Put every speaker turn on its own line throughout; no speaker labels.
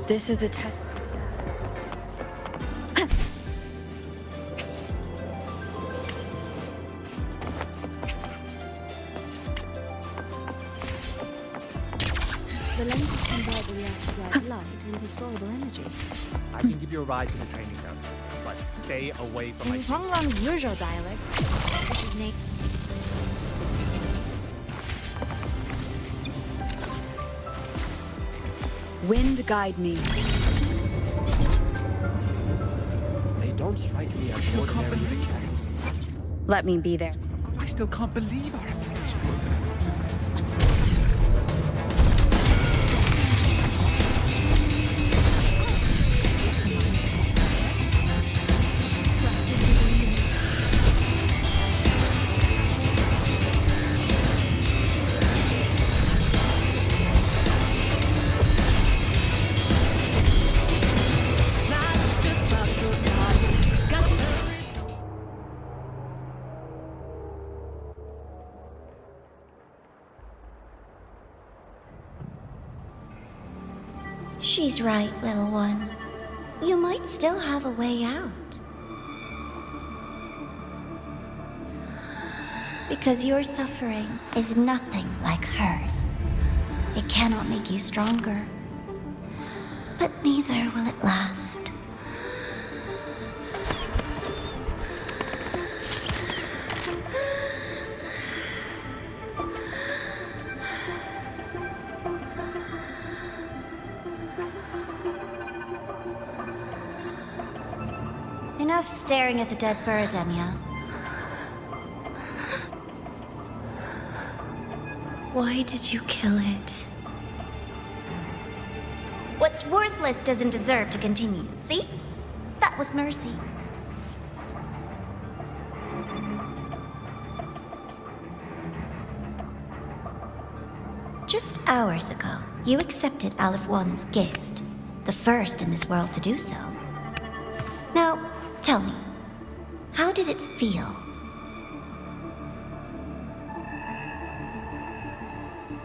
This is a test.
The lenses convert the reactive red light into storable energy.
I can give you a ride to the training grounds, but stay away from my...
In Honglang's usual dialect, which is named...
Wind guide me.
They don't strike me as ordinary mechanics.
Let me be there.
I still can't believe our application worked.
She's right, little one. You might still have a way out. Because your suffering is nothing like hers. It cannot make you stronger. But neither will it last. Enough staring at the dead bird, Enya.
Why did you kill it?
What's worthless doesn't deserve to continue, see? That was mercy. Just hours ago, you accepted Aleph One's gift, the first in this world to do so. Now, tell me, how did it feel?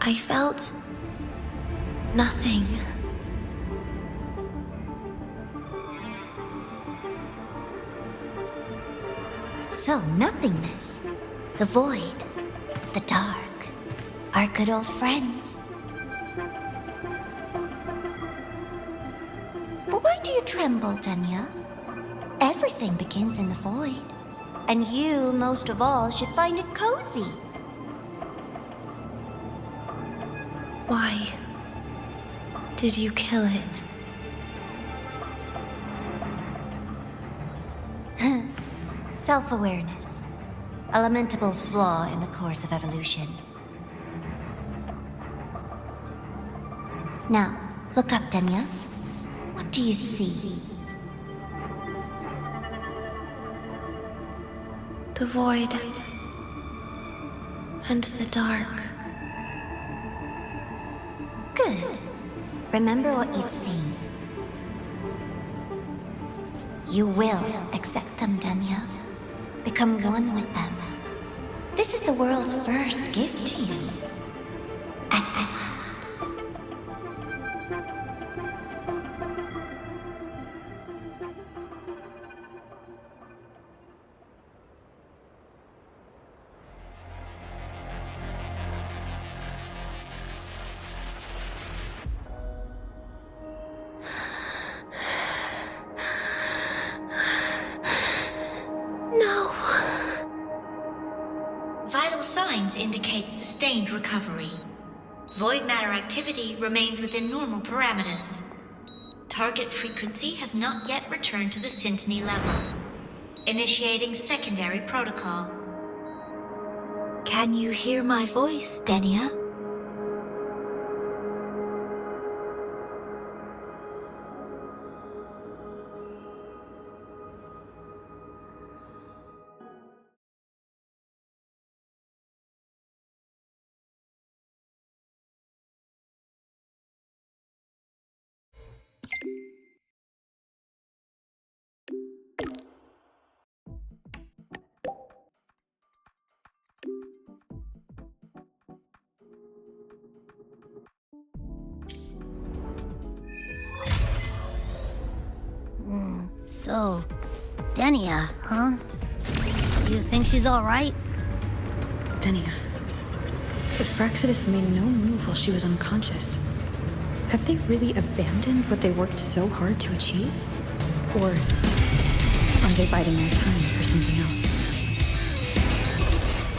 I felt nothing.
So, nothingness, the void, the dark, our good old friends. But why do you tremble, Denya? Everything begins in the void. And you, most of all, should find it cozy.
Why did you kill it?
Self-awareness. A lamentable flaw in the course of evolution. Now, look up, Denya. What do you see?
The void and the dark.
Good. Remember what you've seen. You will accept them, Denya. Become one with them. This is the world's first gift to you. At last.
Vital signs indicate sustained recovery. Void matter activity remains within normal parameters. Target frequency has not yet returned to the Syntony level. Initiating secondary protocol. Can you hear my voice, Denya?
So, Denia, huh? You think she's alright?
Denia. The Fraxidus made no move while she was unconscious. Have they really abandoned what they worked so hard to achieve? Or are they biding their time for something else?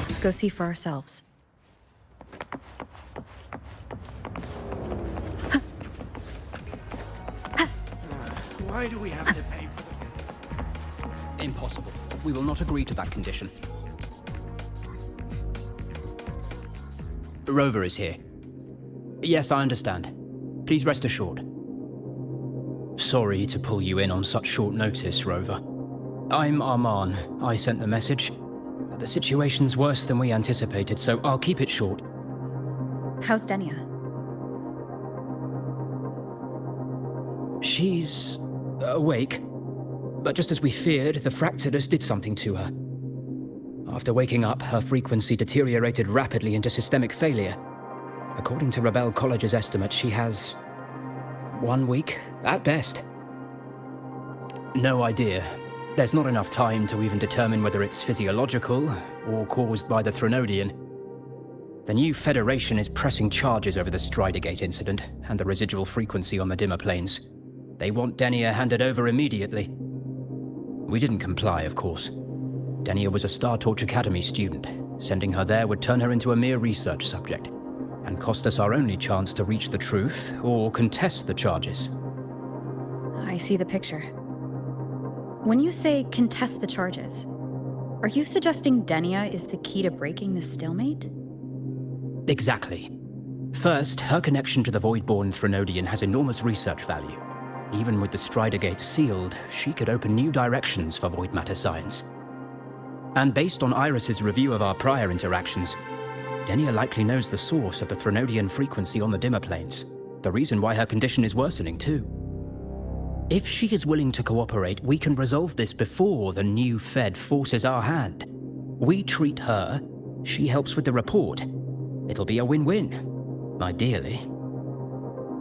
Let's go see for ourselves.
Why do we have to pay for
Impossible. We will not agree to that condition. Rover is here. Yes, I understand. Please rest assured. Sorry to pull you in on such short notice, Rover. I'm Arman. I sent the message. The situation's worse than we anticipated, so I'll keep it short.
How's Denia?
She's awake. But just as we feared, the Fraxidus did something to her. After waking up, her frequency deteriorated rapidly into systemic failure. According to Rebel College's estimate, she has 1 week, at best. No idea. There's not enough time to even determine whether it's physiological or caused by the Threnodian. The new Federation is pressing charges over the Stridergate incident and the residual frequency on the dimmer planes. They want Denia handed over immediately. We didn't comply, of course. Denia was a Star Torch Academy student. Sending her there would turn her into a mere research subject, and cost us our only chance to reach the truth or contest the charges.
I see the picture. When you say contest the charges, are you suggesting Denia is the key to breaking the stalemate?
Exactly. First, her connection to the Voidborn Threnodian has enormous research value. Even with the Stridergate sealed, she could open new directions for void matter science. And based on Iris's review of our prior interactions, Denia likely knows the source of the Threnodian frequency on the dimmer planes, the reason why her condition is worsening too. If she is willing to cooperate, we can resolve this before the new Fed forces our hand. We treat her, she helps with the report. It'll be a win-win, ideally.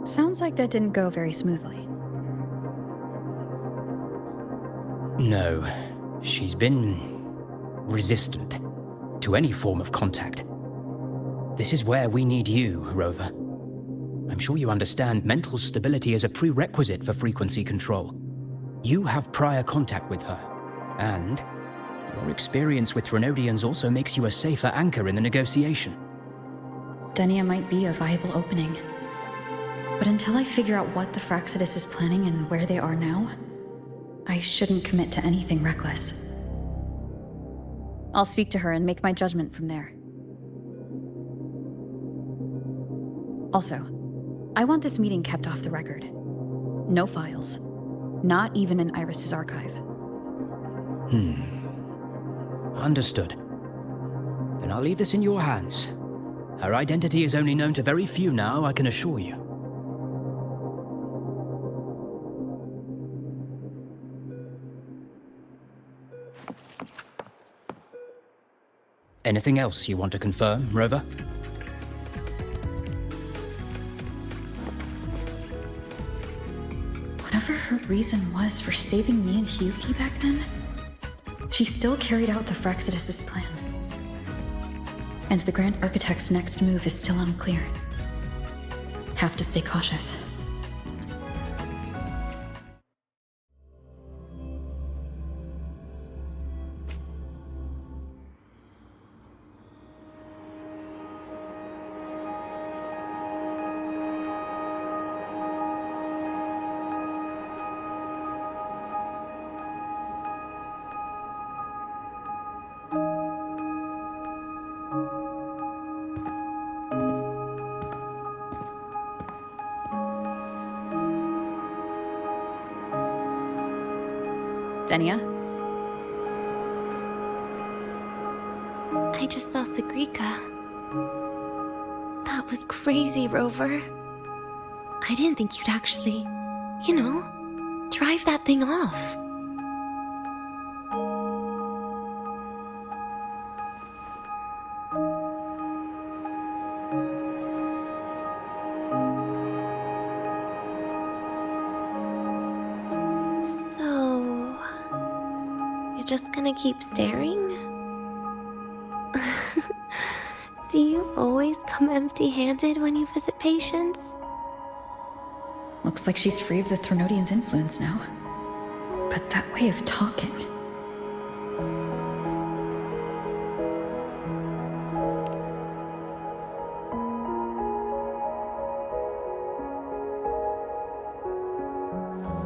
Sounds like that didn't go very smoothly.
No, she's been resistant to any form of contact. This is where we need you, Rover. I'm sure you understand mental stability is a prerequisite for frequency control. You have prior contact with her, and your experience with Threnodians also makes you a safer anchor in the negotiation.
Denia might be a viable opening. But until I figure out what the Fraxidus is planning and where they are now, I shouldn't commit to anything reckless. I'll speak to her and make my judgment from there. Also, I want this meeting kept off the record. No files. Not even in Iris's archive.
Understood. Then I'll leave this in your hands. Her identity is only known to very few now, I can assure you. Anything else you want to confirm, Rover?
Whatever her reason was for saving me and Hyuki back then, she still carried out the Fraxidus' plan. And the Grand Architect's next move is still unclear. Have to stay cautious. Denia?
I just saw Segrika. That was crazy, Rover. I didn't think you'd actually, drive that thing off. So, just gonna keep staring? Do you always come empty-handed when you visit patients?
Looks like she's free of the Threnodian's influence now. But that way of talking...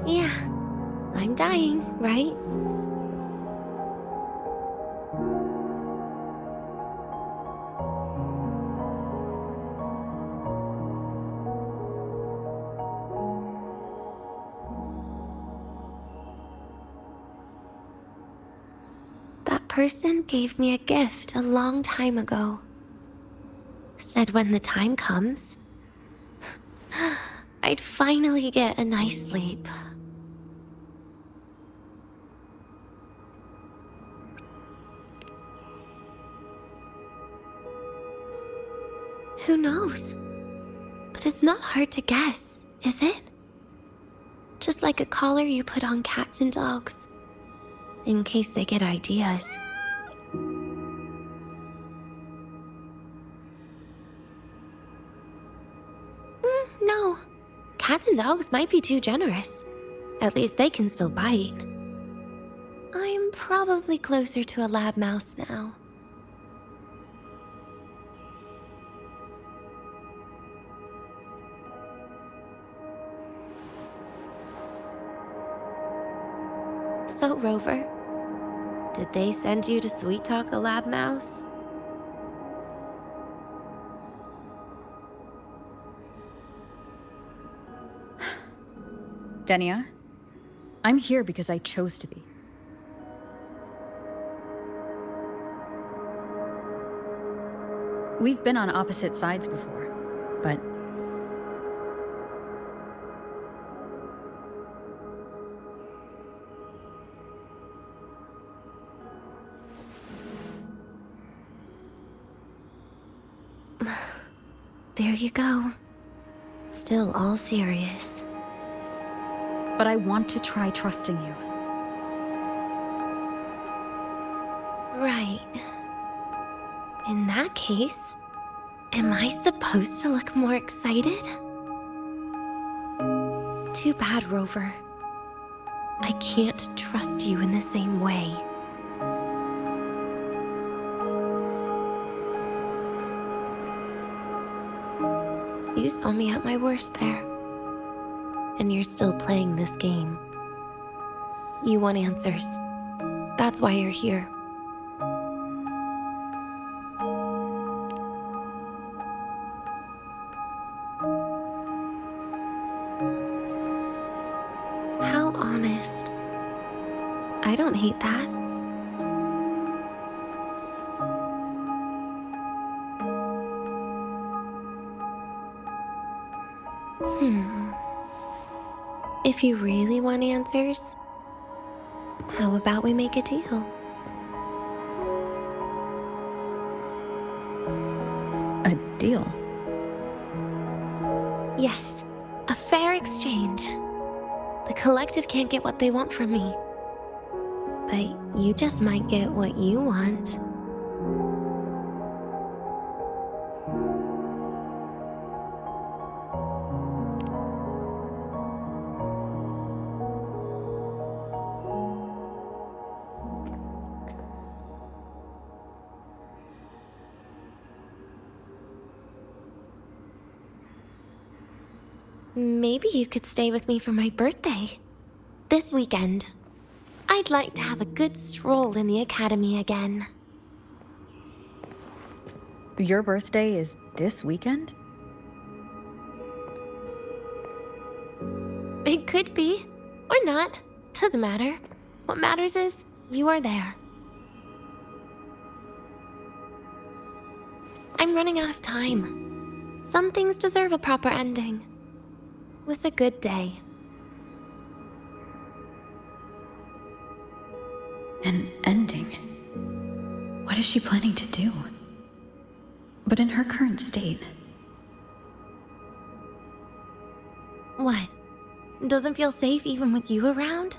Yeah, I'm dying, right? That person gave me a gift a long time ago. Said when the time comes, I'd finally get a nice sleep. Who knows? But it's not hard to guess, is it? Just like a collar you put on cats and dogs, in case they get ideas. No. Cats and dogs might be too generous. At least they can still bite. I'm probably closer to a lab mouse now. So, Rover, did they send you to sweet talk a lab mouse?
Denia, I'm here because I chose to be. We've been on opposite sides before, but...
There you go. Still all serious.
But I want to try trusting you.
Right. In that case, am I supposed to look more excited? Too bad, Rover. I can't trust you in the same way. You saw me at my worst there. And you're still playing this game. You want answers. That's why you're here. How honest. I don't hate that. If you really want answers, how about we make a deal?
A deal?
Yes, a fair exchange. The collective can't get what they want from me. But you just might get what you want. Maybe you could stay with me for my birthday. This weekend. I'd like to have a good stroll in the academy again.
Your birthday is this weekend?
It could be. Or not. Doesn't matter. What matters is you are there. I'm running out of time. Some things deserve a proper ending. With a good day.
An ending? What is she planning to do? But in her current state...
What? Doesn't feel safe even with you around?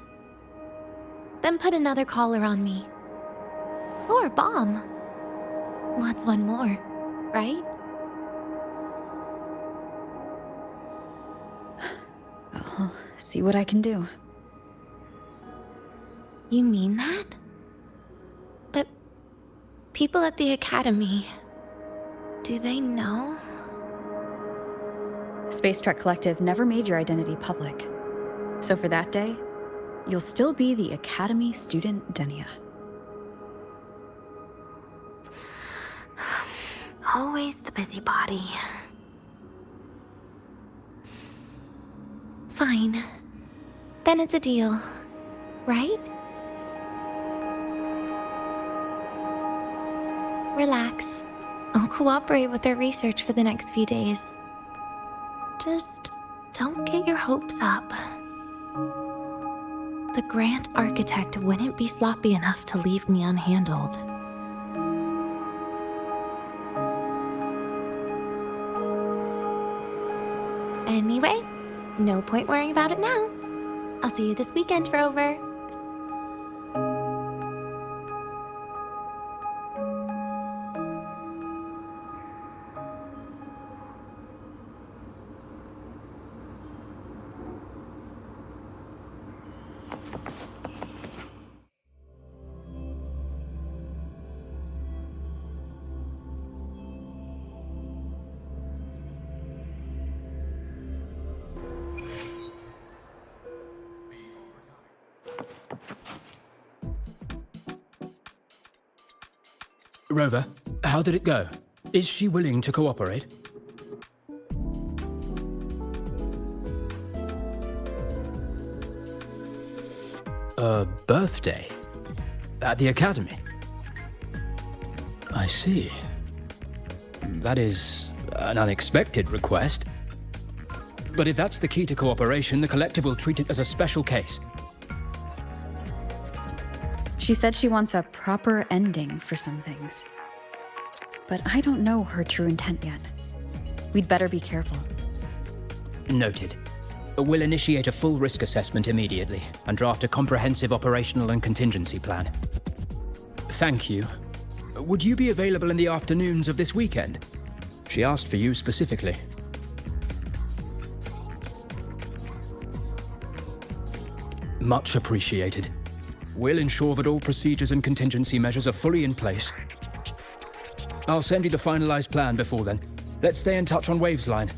then put another collar on me. Or a bomb. What's one more, right?
I'll see what I can do.
You mean that? But people at the academy, do they know?
Space Trek Collective never made your identity public. So for that day, you'll still be the Academy student Denia.
Always the busybody. Fine. Then it's a deal, right? Relax. I'll cooperate with their research for the next few days. Just don't get your hopes up. The Grant architect wouldn't be sloppy enough to leave me unhandled. Anyway, no point worrying about it now. I'll see you this weekend, Rover.
Rover, how did it go? Is she willing to cooperate? A birthday? At the academy? I see. That is an unexpected request. But if that's the key to cooperation, the collective will treat it as a special case.
She said she wants a proper ending for some things. But I don't know her true intent yet. We'd better be careful.
Noted. We'll initiate a full risk assessment immediately and draft a comprehensive operational and contingency plan. Thank you. Would you be available in the afternoons of this weekend? She asked for you specifically. Much appreciated. We'll ensure that all procedures and contingency measures are fully in place. I'll send you the finalized plan before then. Let's stay in touch on Waves Line.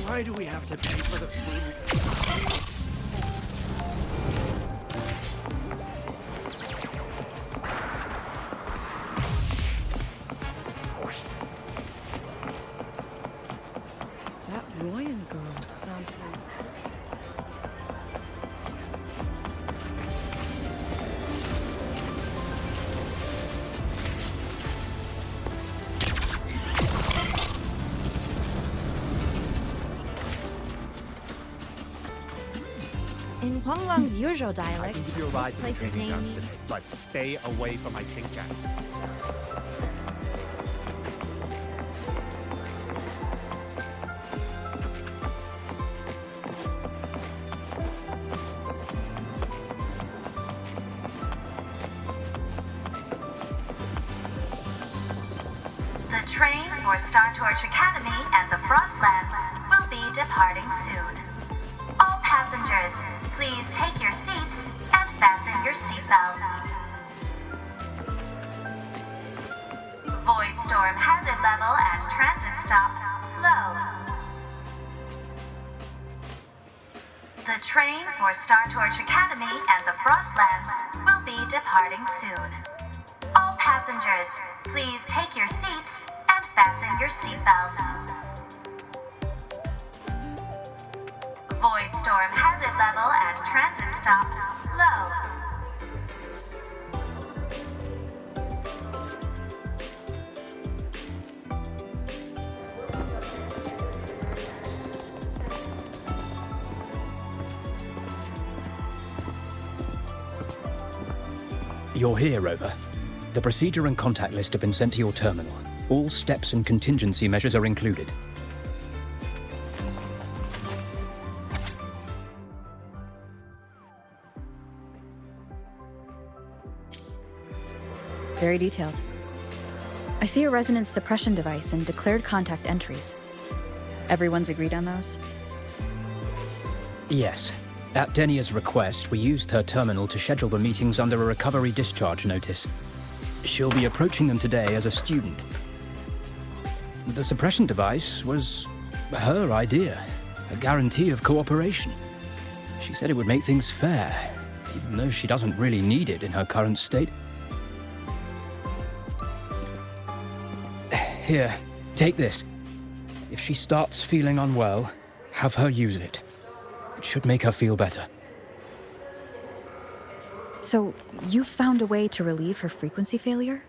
Why do we have to pay for the food?
That Royan girl sounded like...
In Huanglong's usual
I
dialect,
can give you a ride to the
this place is
training grounds
named...
today, but stay away from my sync jack.
The train for Star Torch Academy and the Frostlands will be departing soon. All passengers, please take your seats and fasten your seatbelts.
storm hazard level at transit stop low. The train for Star Torch Academy and the Frostlands will be departing soon. All passengers, please take your seats and fasten your seatbelts. Void storm hazard level at transit stop low.
You're here, Rover. The procedure and contact list have been sent to your terminal. All steps and contingency measures are included.
Very detailed. I see a resonance suppression device and declared contact entries. Everyone's agreed on those?
Yes. At Denia's request, we used her terminal to schedule the meetings under a recovery discharge notice. She'll be approaching them today as a student. The suppression device was her idea, a guarantee of cooperation. She said it would make things fair, even though she doesn't really need it in her current state. Here, take this. If she starts feeling unwell, have her use it. It should make her feel better.
So, you found a way to relieve her frequency failure?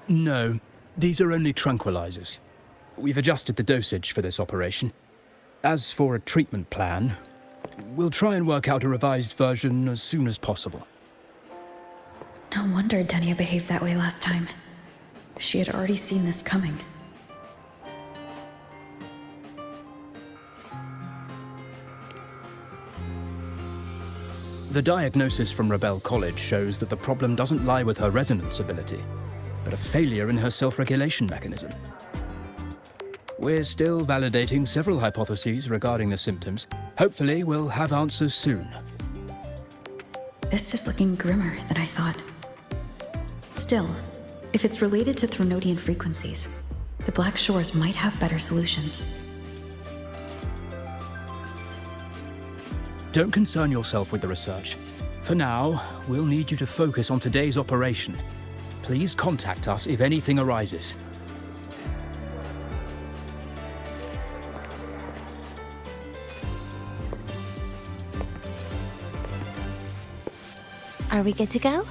No, these are only tranquilizers. We've adjusted the dosage for this operation. As for a treatment plan, we'll try and work out a revised version as soon as possible.
No wonder Denia behaved that way last time. She had already seen this coming.
The diagnosis from Rebel College shows that the problem doesn't lie with her resonance ability, but a failure in her self-regulation mechanism. We're still validating several hypotheses regarding the symptoms. Hopefully, we'll have answers soon.
This is looking grimmer than I thought. Still, if it's related to Thronodian frequencies, the Black Shores might have better solutions.
Don't concern yourself with the research. For now, we'll need you to focus on today's operation. Please contact us if anything arises.
Are we good to go?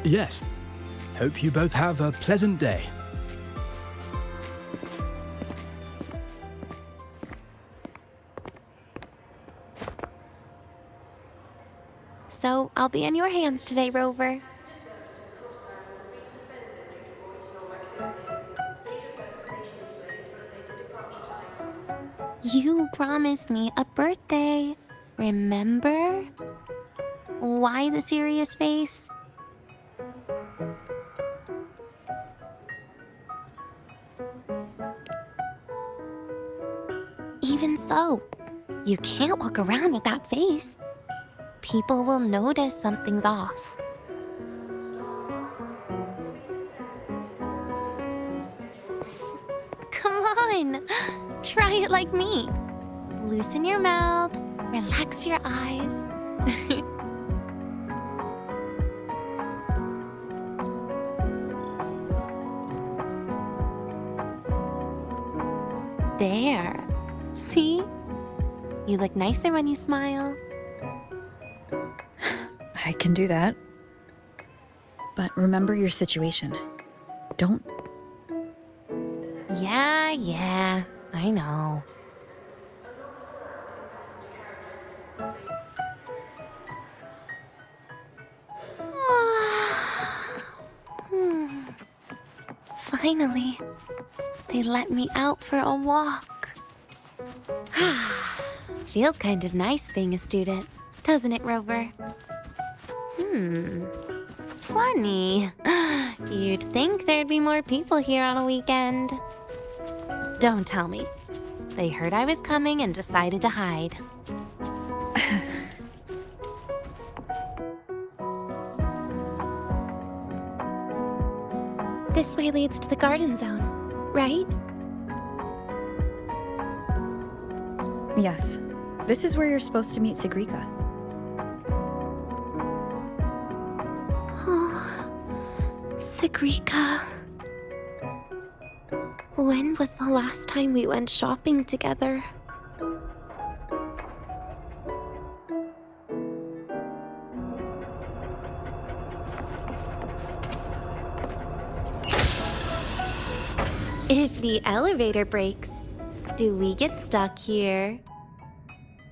Yes. Hope you both have a pleasant day.
So, I'll be in your hands today, Rover. You promised me a birthday. Remember? Why the serious face? Even so, you can't walk around with that face. People will notice something's off. Come on, try it like me. Loosen your mouth, relax your eyes. There. See? You look nicer when you smile.
I can do that. But remember your situation. Don't...
Yeah, I know. Finally, they let me out for a walk. Feels kind of nice being a student, doesn't it, Rover? Funny. You'd think there'd be more people here on a weekend. Don't tell me. They heard I was coming and decided to hide. This way leads to the garden zone, right?
Yes. This is where you're supposed to meet Sigrika.
Oh, Sigrika. When was the last time we went shopping together? If the elevator breaks, do we get stuck here?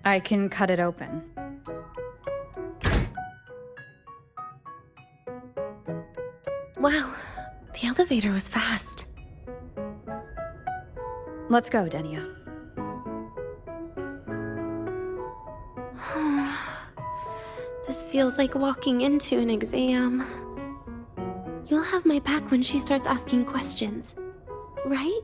I can cut it open.
Wow, the elevator was fast.
Let's go, Denia.
This feels like walking into an exam. You'll have my back when she starts asking questions, right?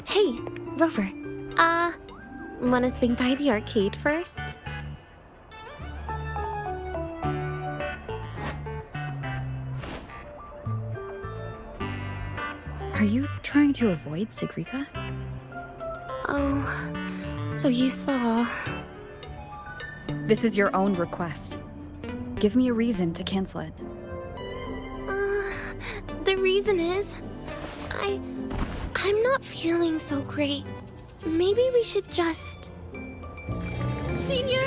Hey, Rover. Wanna swing by the arcade first?
Are you trying to avoid Sigrika?
Oh, so you saw...
This is your own request. Give me a reason to cancel it.
The reason is... I'm not feeling so great. Maybe we should just...
Senior!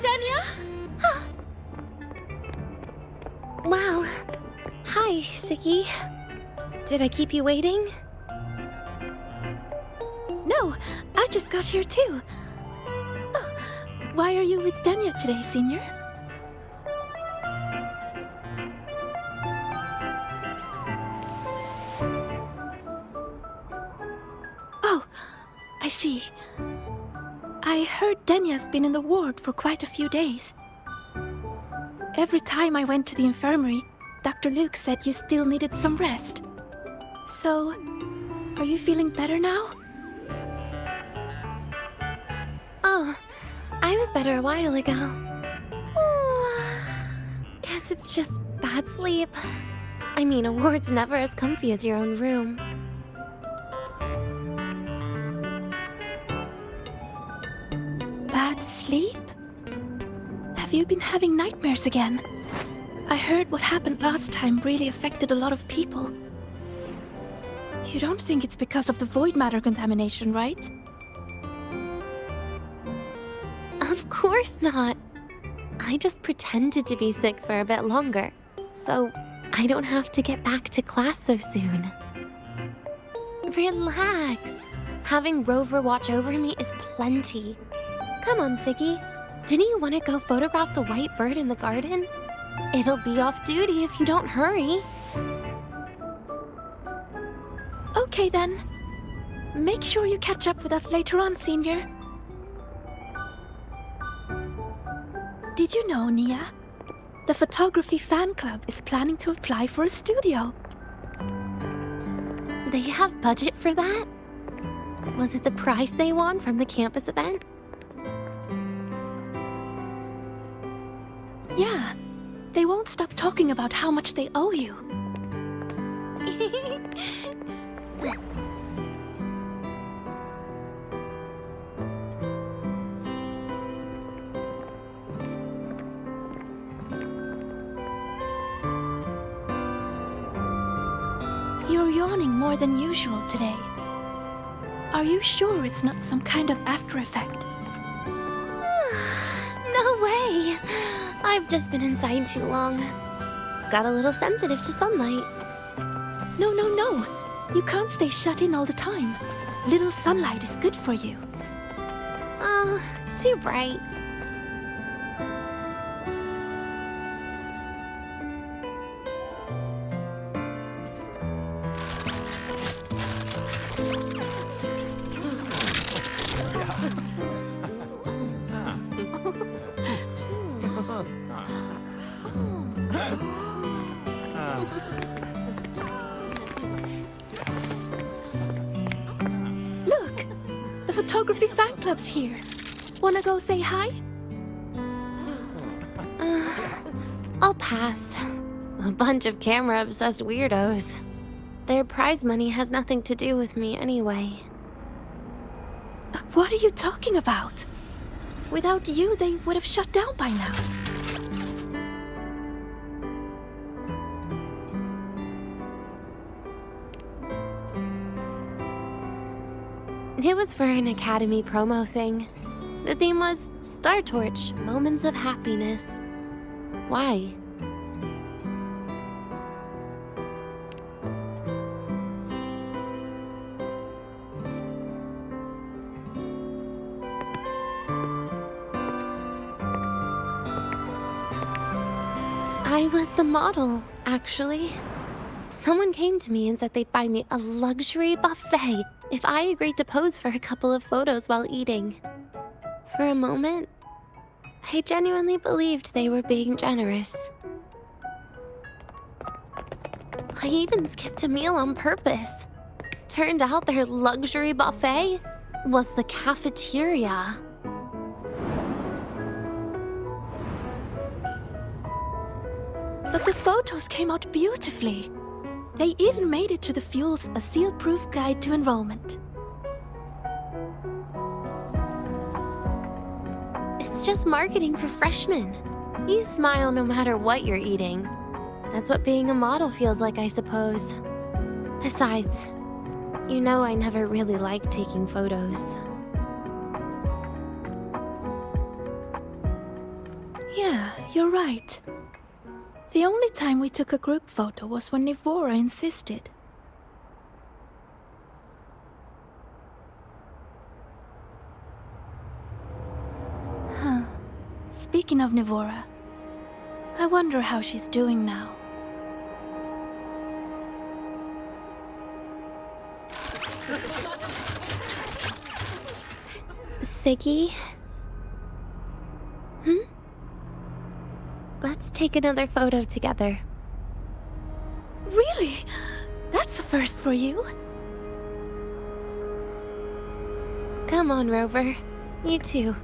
Denia!
Wow. Hi, Siggy. Did I keep you waiting?
No, I just got here too. Oh, why are you with Denia today, Senior? Oh, I see. I heard Denia's been in the ward for quite a few days. Every time I went to the infirmary, Dr. Luke said you still needed some rest. So, are you feeling better now?
Oh, I was better a while ago. Guess it's just bad sleep. I mean, a ward's never as comfy as your own room.
Bad sleep? Have you been having nightmares again? I heard what happened last time really affected a lot of people. You don't think it's because of the void matter contamination, right?
Of course not. I just pretended to be sick for a bit longer, so I don't have to get back to class so soon. Relax. Having Rover watch over me is plenty. Come on, Siggy. Didn't you want to go photograph the white bird in the garden? It'll be off duty if you don't hurry.
Okay then. Make sure you catch up with us later on, Senior. Did you know, Nia? The photography fan club is planning to apply for a studio.
They have budget for that? Was it the prize they won from the campus event?
Yeah. They won't stop talking about how much they owe you. You're yawning more than usual today. Are you sure it's not some kind of after effect?
No way! I've just been inside too long. Got a little sensitive to sunlight.
No. You can't stay shut in all the time. Little sunlight is good for you.
too bright.
Look! The photography fan club's here. Wanna go say hi?
I'll pass. A bunch of camera-obsessed weirdos. Their prize money has nothing to do with me anyway.
What are you talking about? Without you, they would have shut down by now.
It was for an Academy promo thing. The theme was Star Torch, Moments of Happiness. Why? I was the model, actually. Someone came to me and said they'd buy me a luxury buffet if I agreed to pose for a couple of photos while eating. For a moment, I genuinely believed they were being generous. I even skipped a meal on purpose. Turned out their luxury buffet was the cafeteria.
But the photos came out beautifully. They even made it to the Fuel's A Seal-Proof Guide to Enrollment.
It's just marketing for freshmen. You smile no matter what you're eating. That's what being a model feels like, I suppose. Besides, you know I never really liked taking photos.
Yeah, you're right. The only time we took a group photo was when Nivora insisted. Huh. Speaking of Nivora, I wonder how she's doing now.
Segue? Let's take another photo together.
Really? That's a first for you.
Come on, Rover. You too.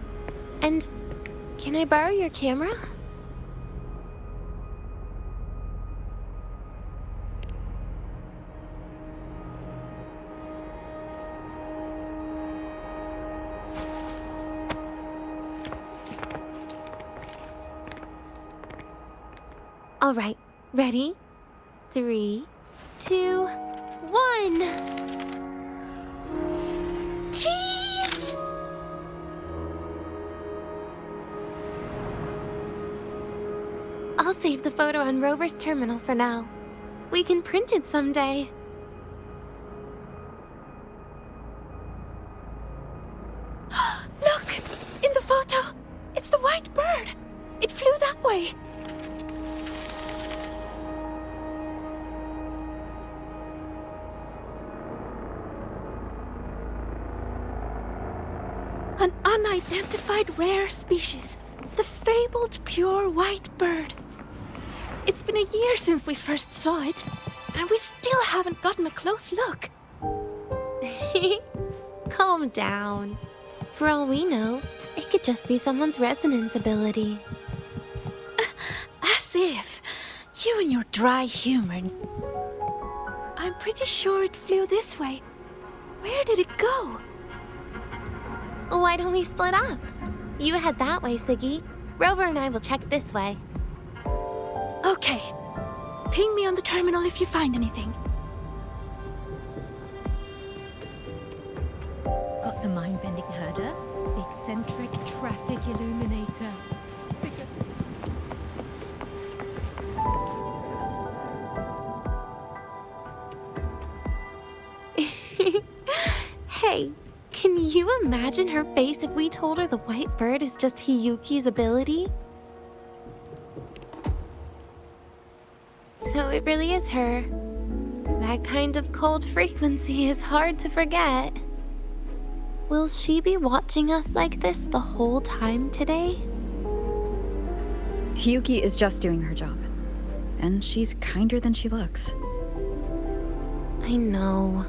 And can I borrow your camera? All right, ready? 3, 2, 1.
Cheese!
I'll save the photo on Rover's terminal for now. We can print it someday.
Look! In the photo! It's the white bird! It flew that way! An unidentified rare species. The fabled pure white bird. It's been a year since we first saw it, and we still haven't gotten a close look.
Calm down. For all we know, it could just be someone's resonance ability.
As if. You and your dry humor. I'm pretty sure it flew this way. Where did it go?
Why don't we split up? You head that way, Segue. Rover and I will check this way.
Okay. Ping me on the terminal if you find anything.
Got the mind-bending herder, the eccentric traffic illuminator.
Hey, Can you imagine her face if we told her the white bird is just Hiyuki's ability? So it really is her. That kind of cold frequency is hard to forget. Will she be watching us like this the whole time today?
Hiyuki is just doing her job. And she's kinder than she looks.
I know.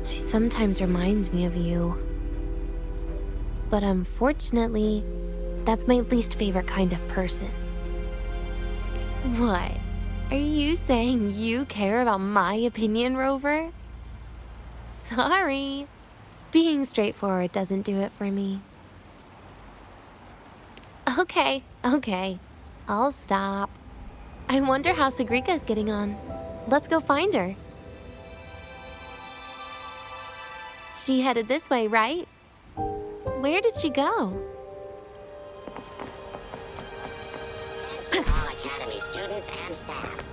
She sometimes reminds me of you. But unfortunately, that's my least favorite kind of person. What? Are you saying you care about my opinion, Rover? Sorry. Being straightforward doesn't do it for me. Okay. I'll stop. I wonder how Sagrika's getting on. Let's go find her. She headed this way, right? Where did she go?
Attention all Academy students and staff.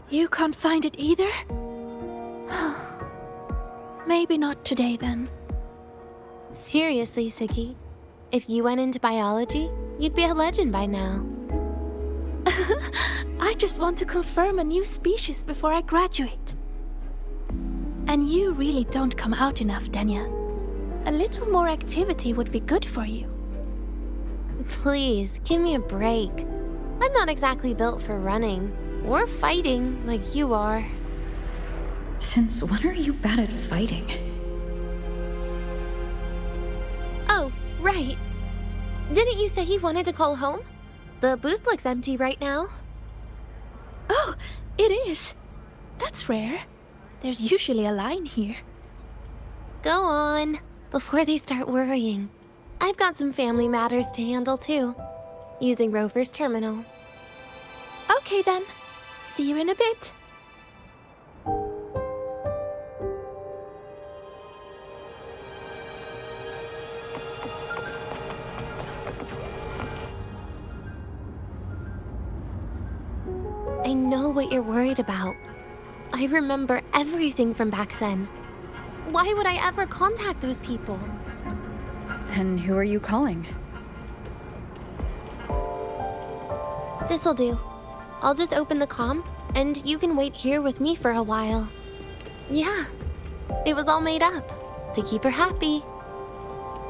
You can't find it either? Maybe not today then.
Seriously, Siggy. If you went into biology, you'd be a legend by now.
I just want to confirm a new species before I graduate. And you really don't come out enough, Denya. A little more activity would be good for you.
Please, give me a break. I'm not exactly built for running or fighting like you are.
Since when are you bad at fighting?
Oh, right. Didn't you say you wanted to call home? The booth looks empty right now.
Oh, it is. That's rare. There's usually a line here.
Go on, before they start worrying. I've got some family matters to handle too, using Rover's terminal.
Okay then. See you in a bit.
I know what you're worried about. I remember everything from back then. Why would I ever contact those people?
Then who are you calling?
This'll do. I'll just open the comm, and you can wait here with me for a while. Yeah, it was all made up, to keep her happy.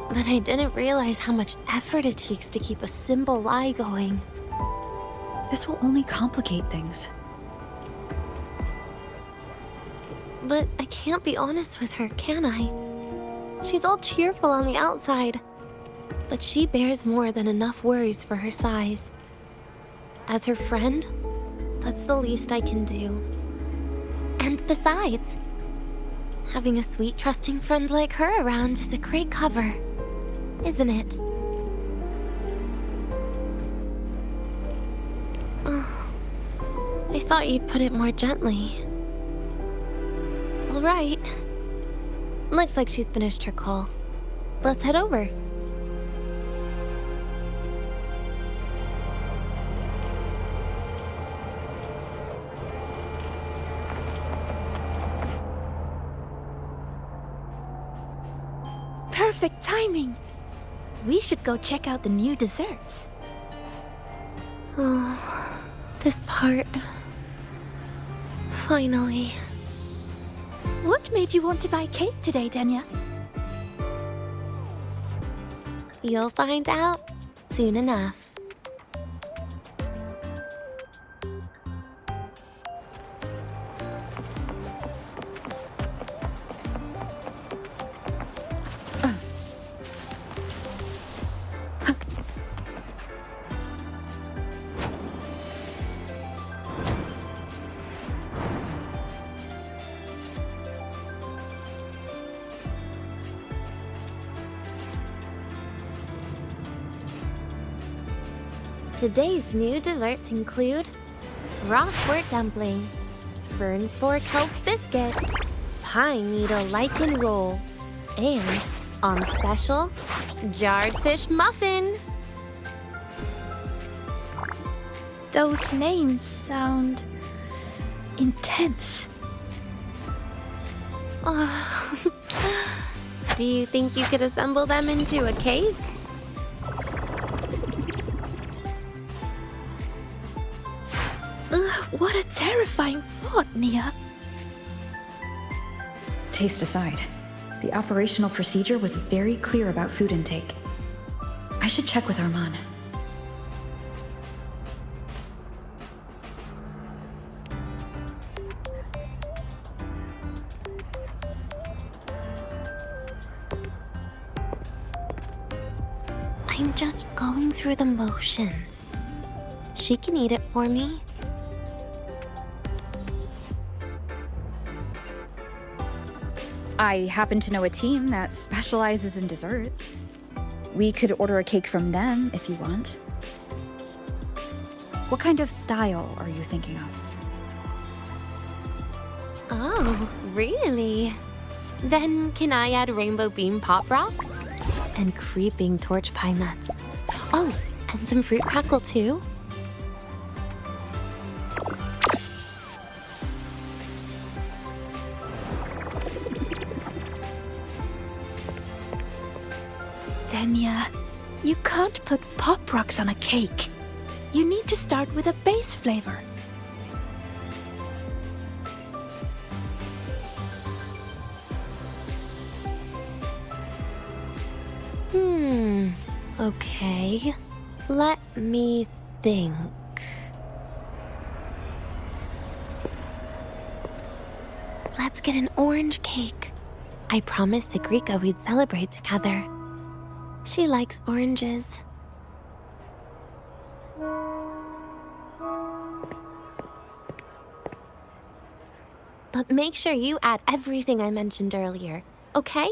But I didn't realize how much effort it takes to keep a simple lie going.
This will only complicate things.
But I can't be honest with her, can I? She's all cheerful on the outside, but she bears more than enough worries for her size. As her friend, that's the least I can do. And besides, having a sweet, trusting friend like her around is a great cover, isn't it? Oh, I thought you'd put it more gently. All right. Looks like she's finished her call. Let's head over.
Perfect timing. We should go check out the new desserts.
Oh, this part. Finally.
What made you want to buy cake today, Denya?
You'll find out soon enough. Today's new desserts include frostwort dumpling, fern spore kelp biscuit, pine needle lichen roll, and, on special, jarred fish muffin.
Those names sound intense.
Oh. Do you think you could assemble them into a cake?
Ugh, what a terrifying thought, Nia.
Taste aside, the operational procedure was very clear about food intake. I should check with Arman.
I'm just going through the motions. She can eat it for me.
I happen to know a team that specializes in desserts. We could order a cake from them if you want. What kind of style are you thinking of?
Oh, really? Then can I add rainbow bean pop rocks? And creeping torch pine nuts. Oh, and some fruit crackle too?
Denya, you can't put pop rocks on a cake. You need to start with a base flavor.
Okay. Let me think. Let's get an orange cake. I promised Segrika we'd celebrate together. She likes oranges. But make sure you add everything I mentioned earlier, okay?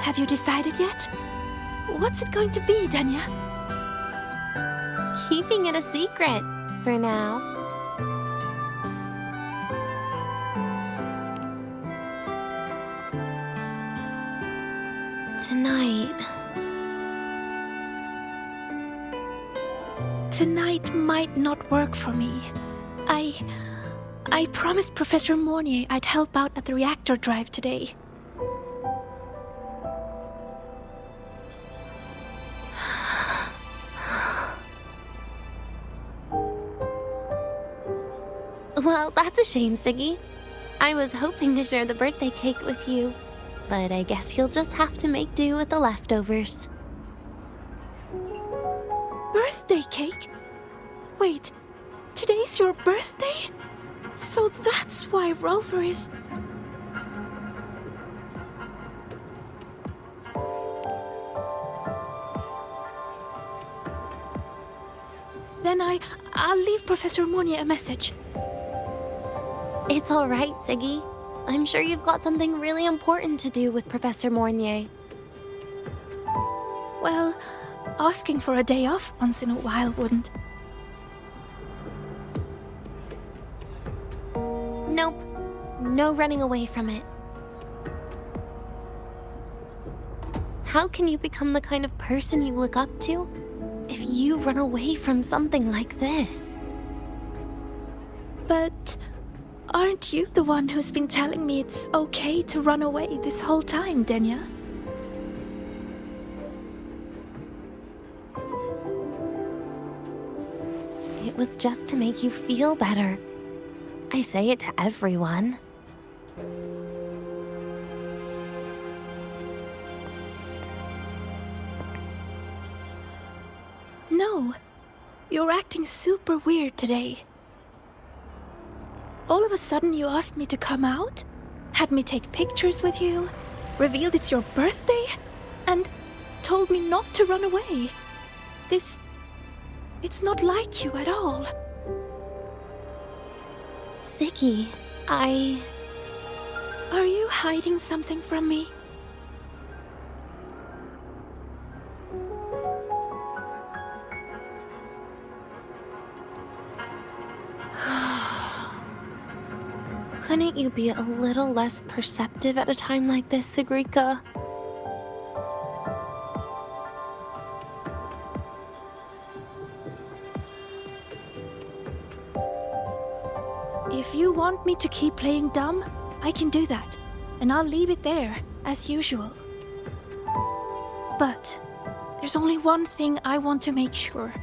Have you decided yet? What's it going to be, Denya?
Keeping it a secret for now.
Tonight might not work for me. I promised Professor Mornier I'd help out at the reactor drive today.
Well, that's a shame, Siggy. I was hoping to share the birthday cake with you, but I guess you'll just have to make do with the leftovers.
Birthday cake? Wait, today's your birthday? So that's why Rover is... Then I'll leave Professor Mornier a message.
It's all right, Siggy. I'm sure you've got something really important to do with Professor Mornier.
Well, asking for a day off once in a while wouldn't.
Nope. No running away from it. How can you become the kind of person you look up to if you run away from something like this?
But aren't you the one who's been telling me it's okay to run away this whole time, Denya?
It was just to make you feel better. I say it to everyone.
know. You're acting super weird today. All of a sudden you asked me to come out, had me take pictures with you, revealed it's your birthday, and told me not to run away. It's not like you at all.
Segue,
Are you hiding something from me?
Couldn't you be a little less perceptive at a time like this, Segrika?
If you want me to keep playing dumb, I can do that, and I'll leave it there, as usual. But there's only one thing I want to make sure.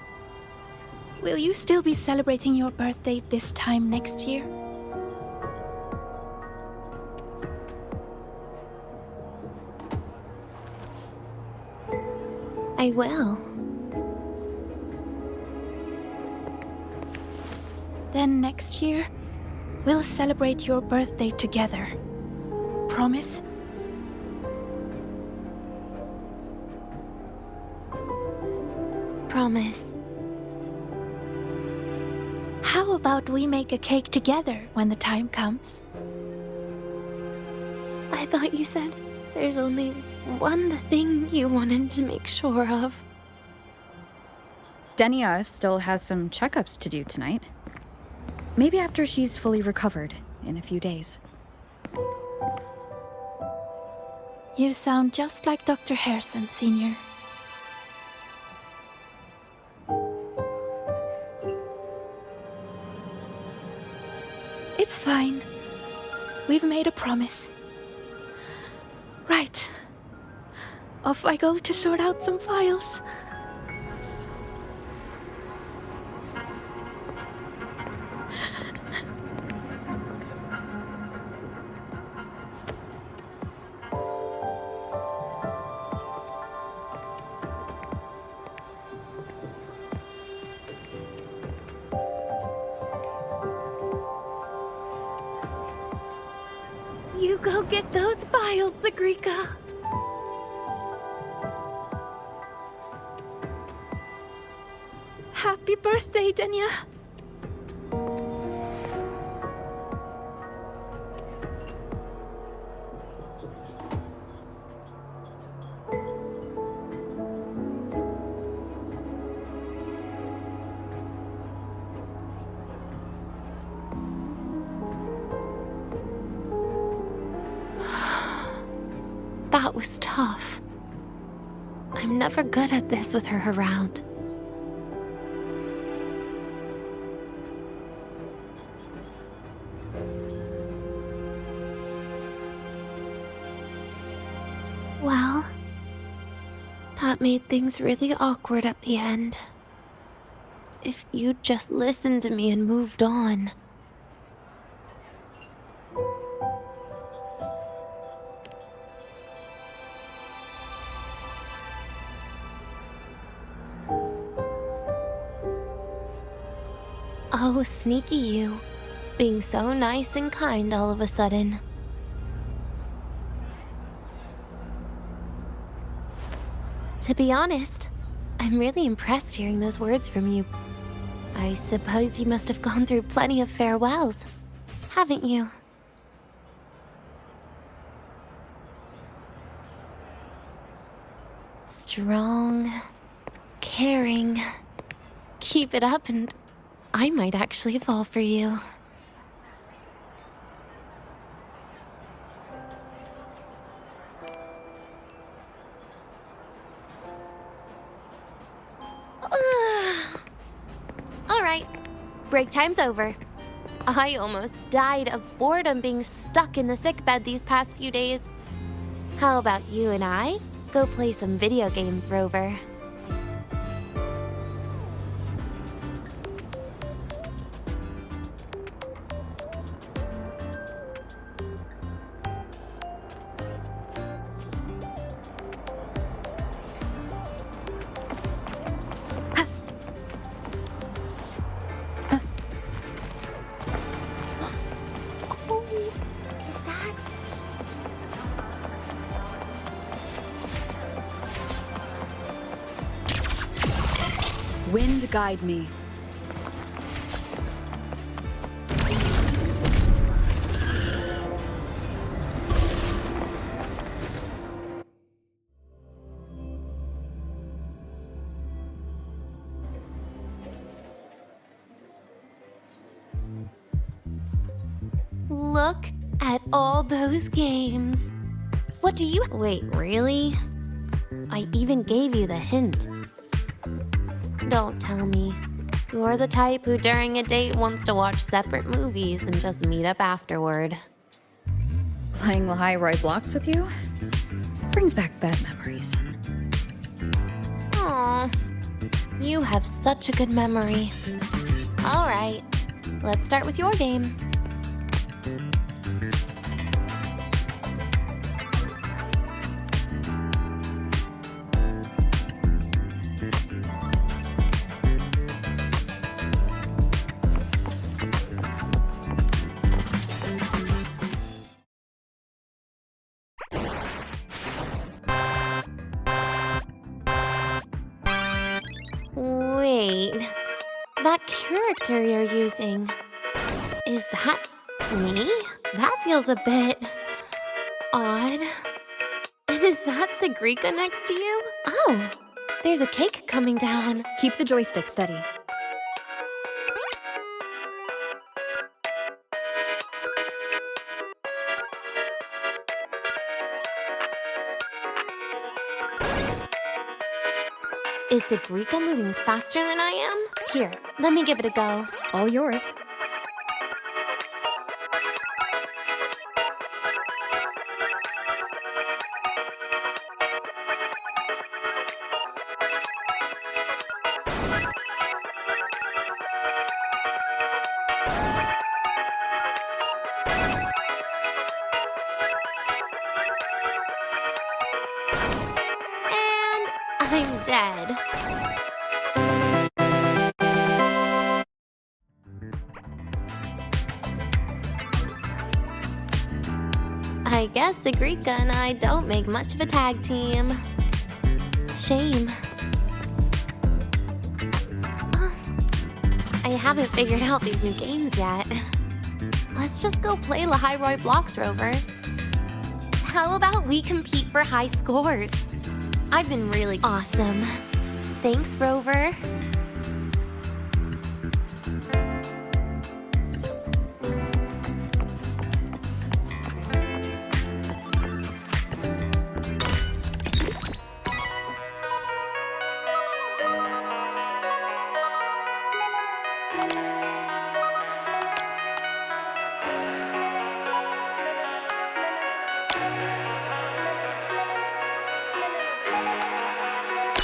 Will you still be celebrating your birthday this time next year?
I will.
Then next year, we'll celebrate your birthday together. Promise?
Promise.
How about we make a cake together when the time comes?
I thought you said there's only one thing you wanted to make sure of.
Denia still has some checkups to do tonight. Maybe after she's fully recovered in a few days.
You sound just like Dr. Harrison, Senior. It's fine. We've made a promise. Right. Off I go to sort out some files.
You go get those files, Segrika.
Happy birthday, Denia.
That was tough. I'm never good at this with her around. Well, that made things really awkward at the end. If you'd just listened to me and moved on. Oh, sneaky you. Being so nice and kind all of a sudden. To be honest, I'm really impressed hearing those words from you. I suppose you must have gone through plenty of farewells, haven't you? Strong, caring. Keep it up and I might actually fall for you. All right, break time's over. I almost died of boredom being stuck in the sickbed these past few days. How about you and I go play some video games, Rover?
Wind guide me.
Look at all those games. What do you— Wait, really? I even gave you the hint. Don't tell me. You're the type who during a date wants to watch separate movies and just meet up afterward.
Playing Lahai blocks with you? Brings back bad memories.
Aw, you have such a good memory. All right, let's start with your game. Wait, that character you're using, is that me? That feels a bit odd. And is that Segrika next to you? Oh, there's a cake coming down.
Keep the joystick steady.
Is Segrika moving faster than I am? Here, let me give it a go.
All yours.
And I'm dead. I guess Segrika and I don't make much of a tag team. Shame. I haven't figured out these new games yet. Let's just go play Lahai Blocks, Rover. How about we compete for high scores? I've been really awesome. Thanks, Rover.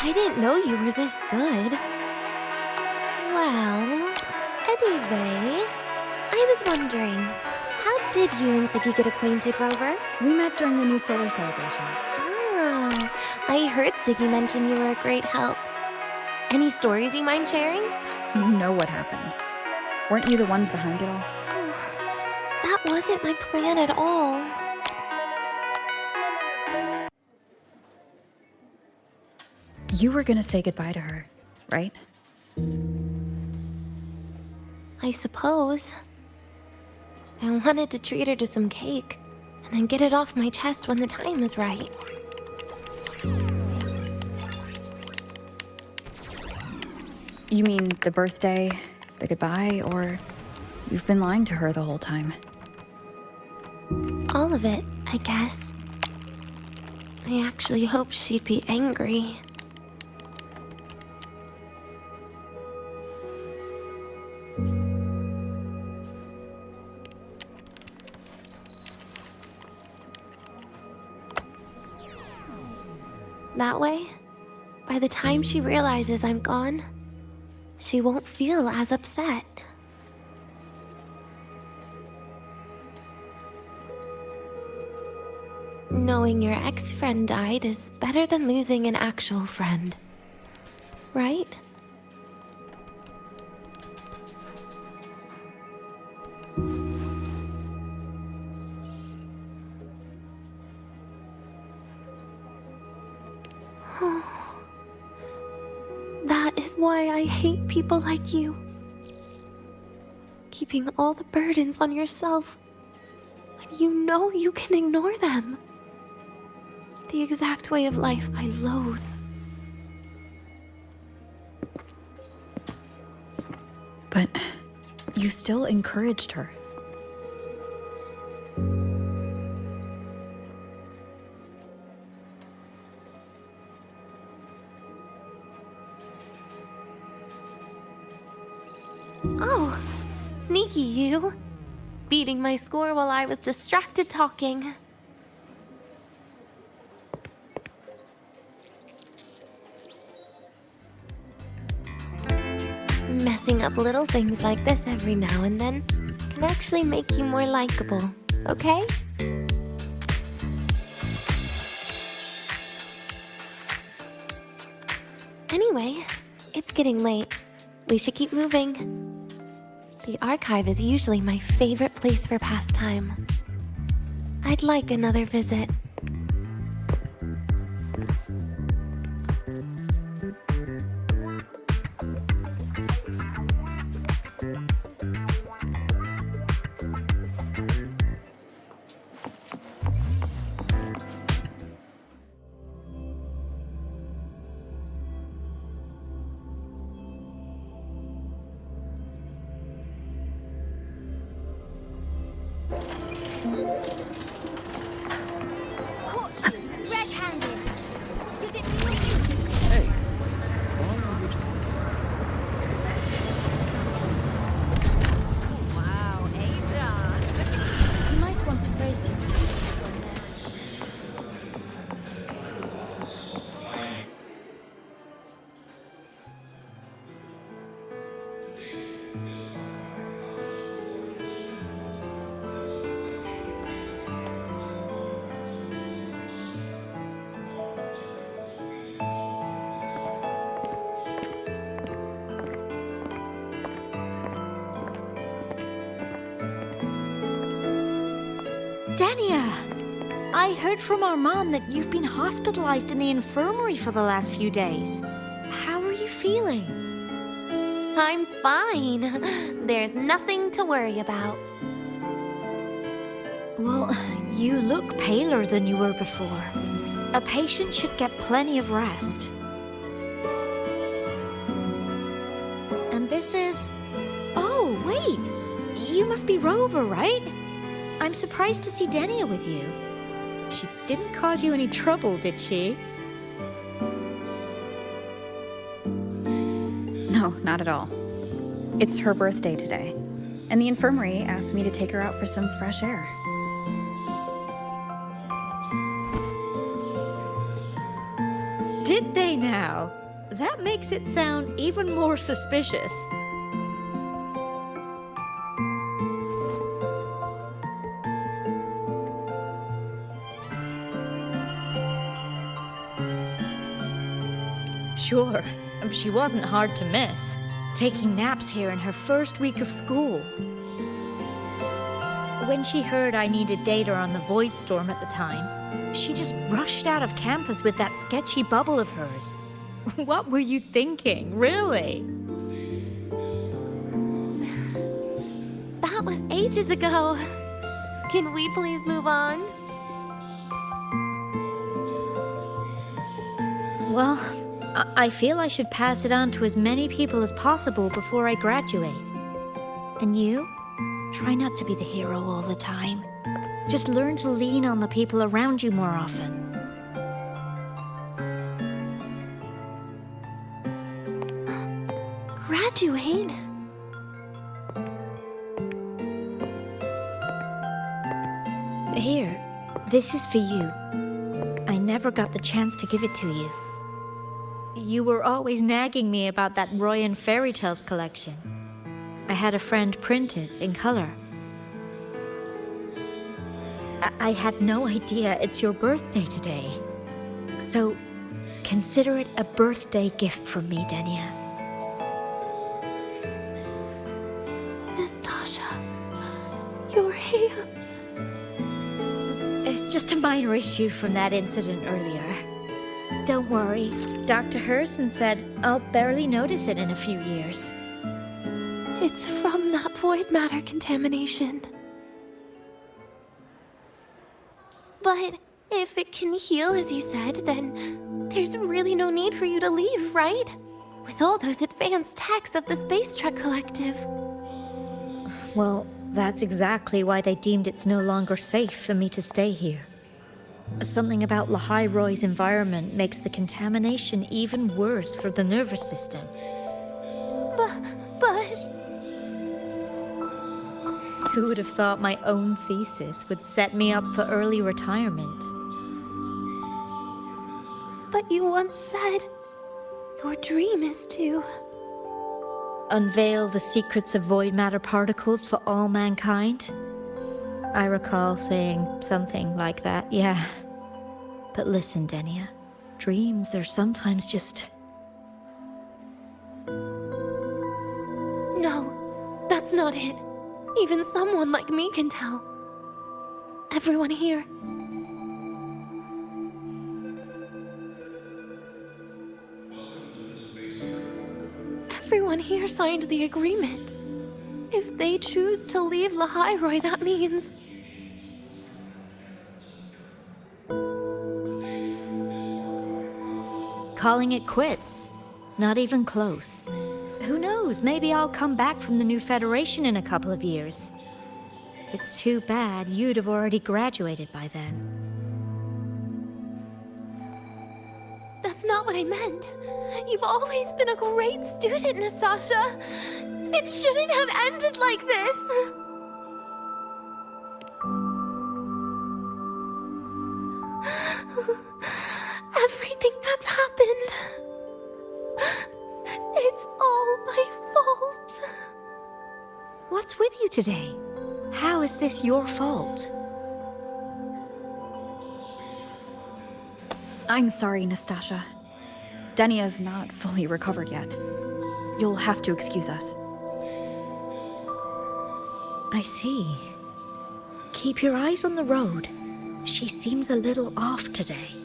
I didn't know you were this good. Well, anyway, I was wondering, how did you and Segue get acquainted, Rover?
We met during the new solar celebration.
Ah, I heard Segue mention you were a great help. Any stories you mind sharing?
You know what happened. Weren't you the ones behind it all?
That wasn't my plan at all.
You were gonna say goodbye to her, right?
I suppose. I wanted to treat her to some cake, and then get it off my chest when the time was right.
You mean the birthday, the goodbye, or you've been lying to her the whole time?
All of it, I guess. I actually hoped she'd be angry. That way, by the time she realizes I'm gone, she won't feel as upset. Knowing your ex-friend died is better than losing an actual friend, right? That is is why I hate people like you. Keeping all the burdens on yourself when you know you can ignore them. The exact way of life I loathe.
But you still encouraged her.
Oh, sneaky you. Beating my score while I was distracted talking. Messing up little things like this every now and then can actually make you more likable, okay? Anyway, it's getting late. We should keep moving. The archive is usually my favorite place for pastime. I'd like another visit.
Dania! I heard from our mom that you've been hospitalized in the infirmary for the last few days. How are you feeling?
I'm fine. There's nothing to worry about.
Well, you look paler than you were before. A patient should get plenty of rest. And this is... Oh, wait! You must be Rover, right? I'm surprised to see Dania with you. She didn't cause you any trouble, did she?
No, not at all. It's her birthday today, and the infirmary asked me to take her out for some fresh air.
Did they now? That makes it sound even more suspicious. Sure, she wasn't hard to miss, taking naps here in her first week of school. When she heard I needed data on the Void Storm at the time, she just rushed out of campus with that sketchy bubble of hers. What were you thinking, really?
That was ages ago. Can we please move on?
Well, I feel I should pass it on to as many people as possible before I graduate. And you? Try not to be the hero all the time. Just learn to lean on the people around you more often.
Graduate?
Here, this is for you. I never got the chance to give it to you. You were always nagging me about that Roy and Fairy Tales collection. I had a friend print it in color. I had no idea it's your birthday today. So, consider it a birthday gift from me, Dania.
Nastasha, your hands.
Just a minor issue from that incident earlier. don't worry. Dr. Herson said I'll barely notice it in a few years.
It's from that void matter contamination. But if it can heal, as you said, then there's really no need for you to leave, right? With all those advanced techs of the Space Trek Collective.
Well, that's exactly why they deemed it's no longer safe for me to stay here. Something about Lahai-Roy's environment makes the contamination even worse for the nervous system.
But...
Who would have thought my own thesis would set me up for early retirement?
But you once said your dream is to...
unveil the secrets of void matter particles for all mankind? I recall saying something like that, yeah. But listen, Denia, dreams are sometimes just...
No, that's not it. Even someone like me can tell. Everyone here. Everyone here signed the agreement. If they choose to leave Lahai-Roy, that means...
calling it quits. Not even close. Who knows, maybe I'll come back from the new Federation in a couple of years. It's too bad you'd have already graduated by then.
That's not what I meant. You've always been a great student, Nastasha. It shouldn't have ended like this. Everything that's happened... it's all my fault.
What's with you today? How is this your fault?
I'm sorry, Nastasha. Denia's not fully recovered yet. You'll have to excuse us.
I see. Keep your eyes on the road. She seems a little off today.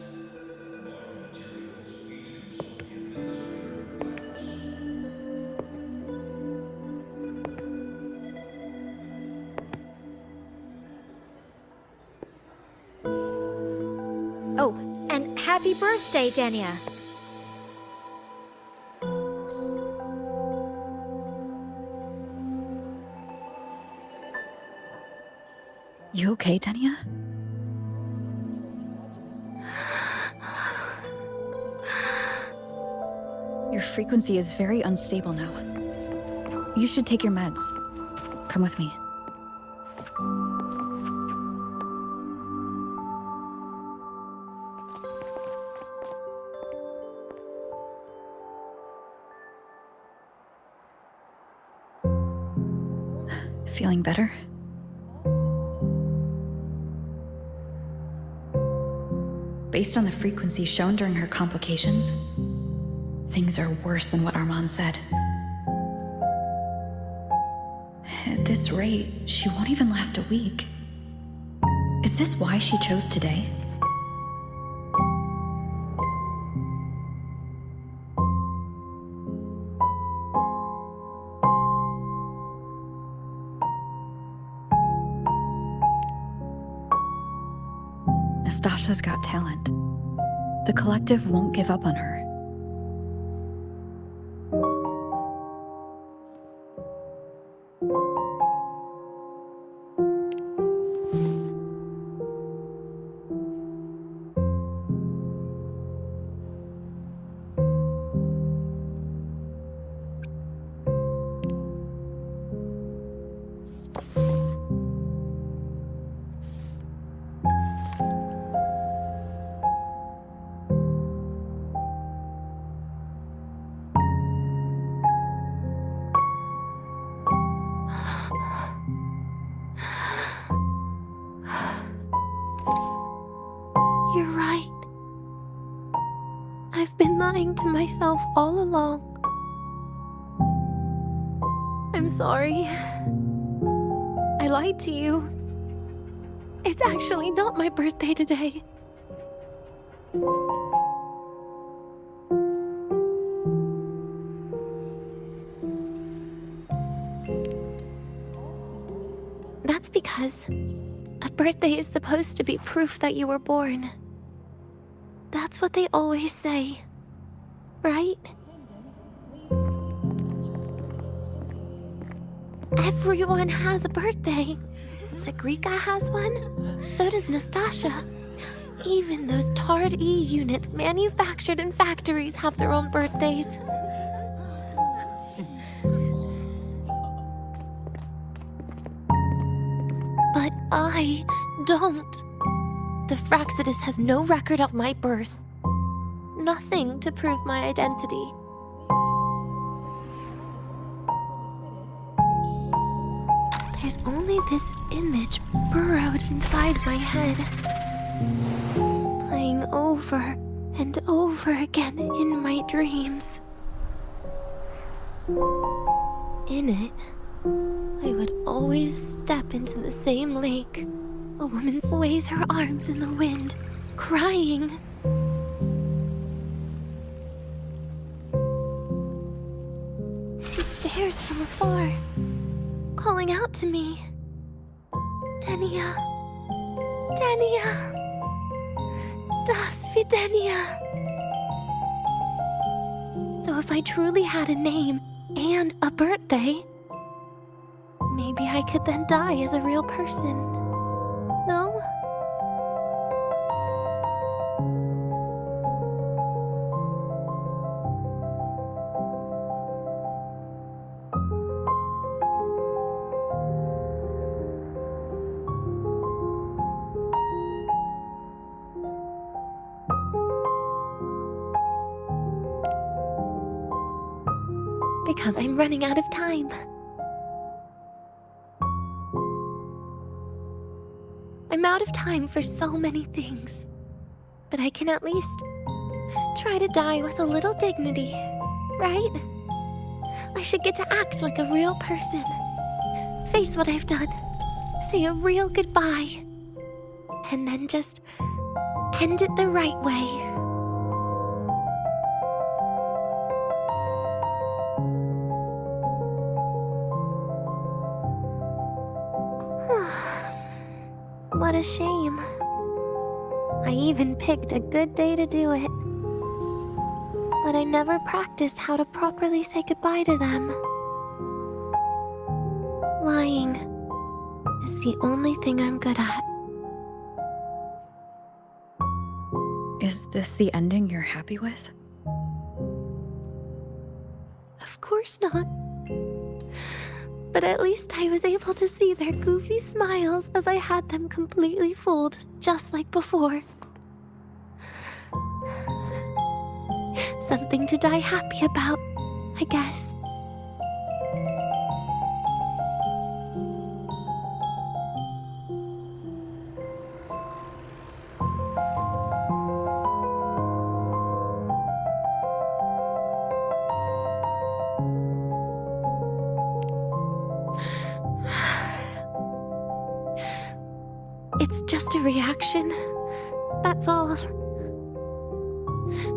Oh, and happy birthday, Denia.
You okay, Denia? Your frequency is very unstable now. You should take your meds. Come with me. Feeling better? Based on the frequency shown during her complications, things are worse than what Armand said. At this rate, she won't even last a week. Is this why she chose today? Nastasha's got talent. The collective won't give up on her.
You're right. I've been lying to myself all along. I'm sorry. I lied to you. It's actually not my birthday today.
because a birthday is supposed to be proof that you were born. That's what they always say, right? Everyone has a birthday. Segue has one, so does Nastasha. Even those Tard E units manufactured in factories have their own birthdays. But I don't. The Fraxidus has no record of my birth. Nothing to prove my identity. There's only this image burrowed inside my head, playing over and over again in my dreams. In it, I would always step into the same lake. A woman sways her arms in the wind, crying. She stares from afar, calling out to me. Denia. Denia. Das Videnia. So if I truly had a name and a birthday, maybe I could then die as a real person. No? Because I'm running out of time. I'm out of time for so many things. But I can at least try to die with a little dignity, right? I should get to act like a real person. Face what I've done. Say a real goodbye. And then just end it the right way. What a shame. I even picked a good day to do it. But I never practiced how to properly say goodbye to them. Lying is the only thing I'm good at.
Is this the ending you're happy with?
Of course not. But at least I was able to see their goofy smiles as I had them completely fooled, just like before. Something to die happy about, I guess. It's just a reaction. That's all.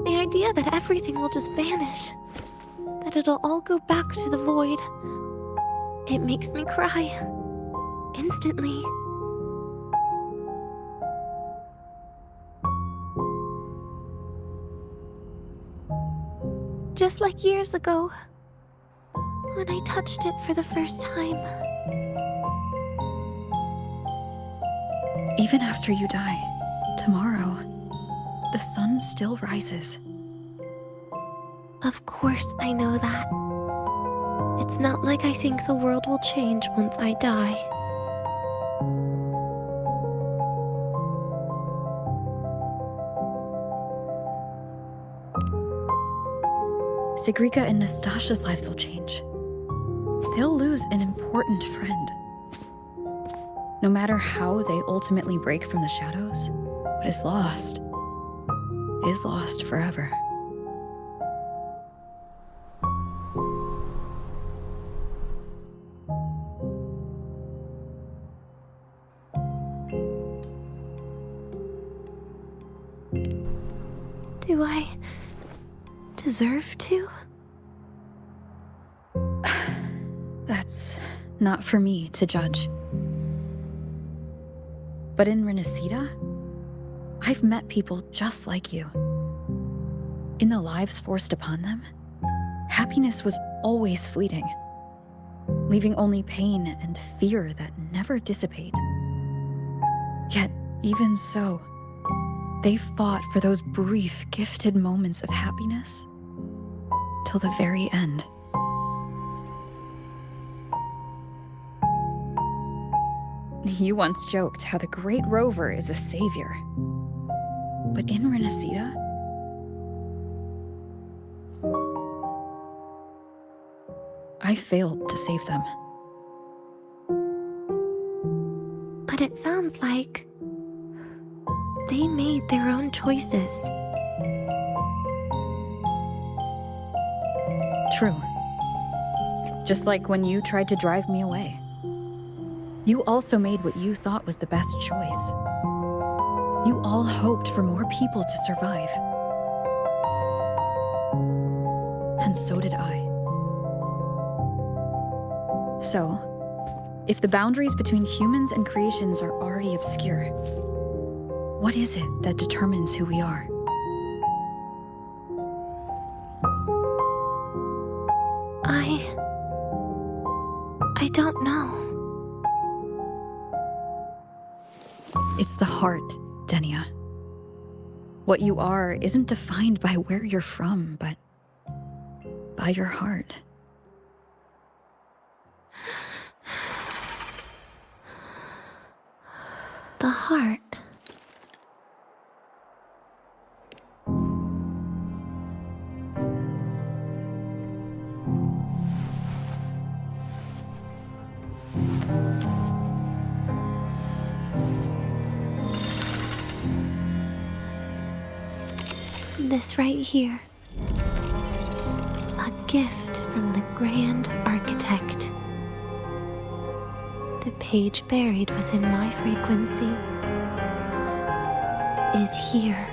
The idea that everything will just vanish, that it'll all go back to the void, it makes me cry. Instantly. Just like years ago, when I touched it for the first time.
Even after you die, tomorrow, the sun still rises.
Of course I know that. It's not like I think the world will change once I die.
Segue and Nastasha's lives will change. They'll lose an important friend. No matter how they ultimately break from the shadows, what is lost forever.
Do I deserve to?
That's not for me to judge. But in Renacida, I've met people just like you. In the lives forced upon them, happiness was always fleeting, leaving only pain and fear that never dissipate. Yet, even so, they fought for those brief, gifted moments of happiness till the very end. You once joked how the great rover is a savior. But in Renacida, I failed to save them.
But it sounds like they made their own choices.
True. Just like when you tried to drive me away. You also made what you thought was the best choice. You all hoped for more people to survive. And so did I. So, if the boundaries between humans and creations are already obscure, what is it that determines who we are?
I don't know.
It's the heart, Denia. What you are isn't defined by where you're from, but by your heart.
The heart. This right here. A gift from the Grand Architect. The page buried within my frequency is here.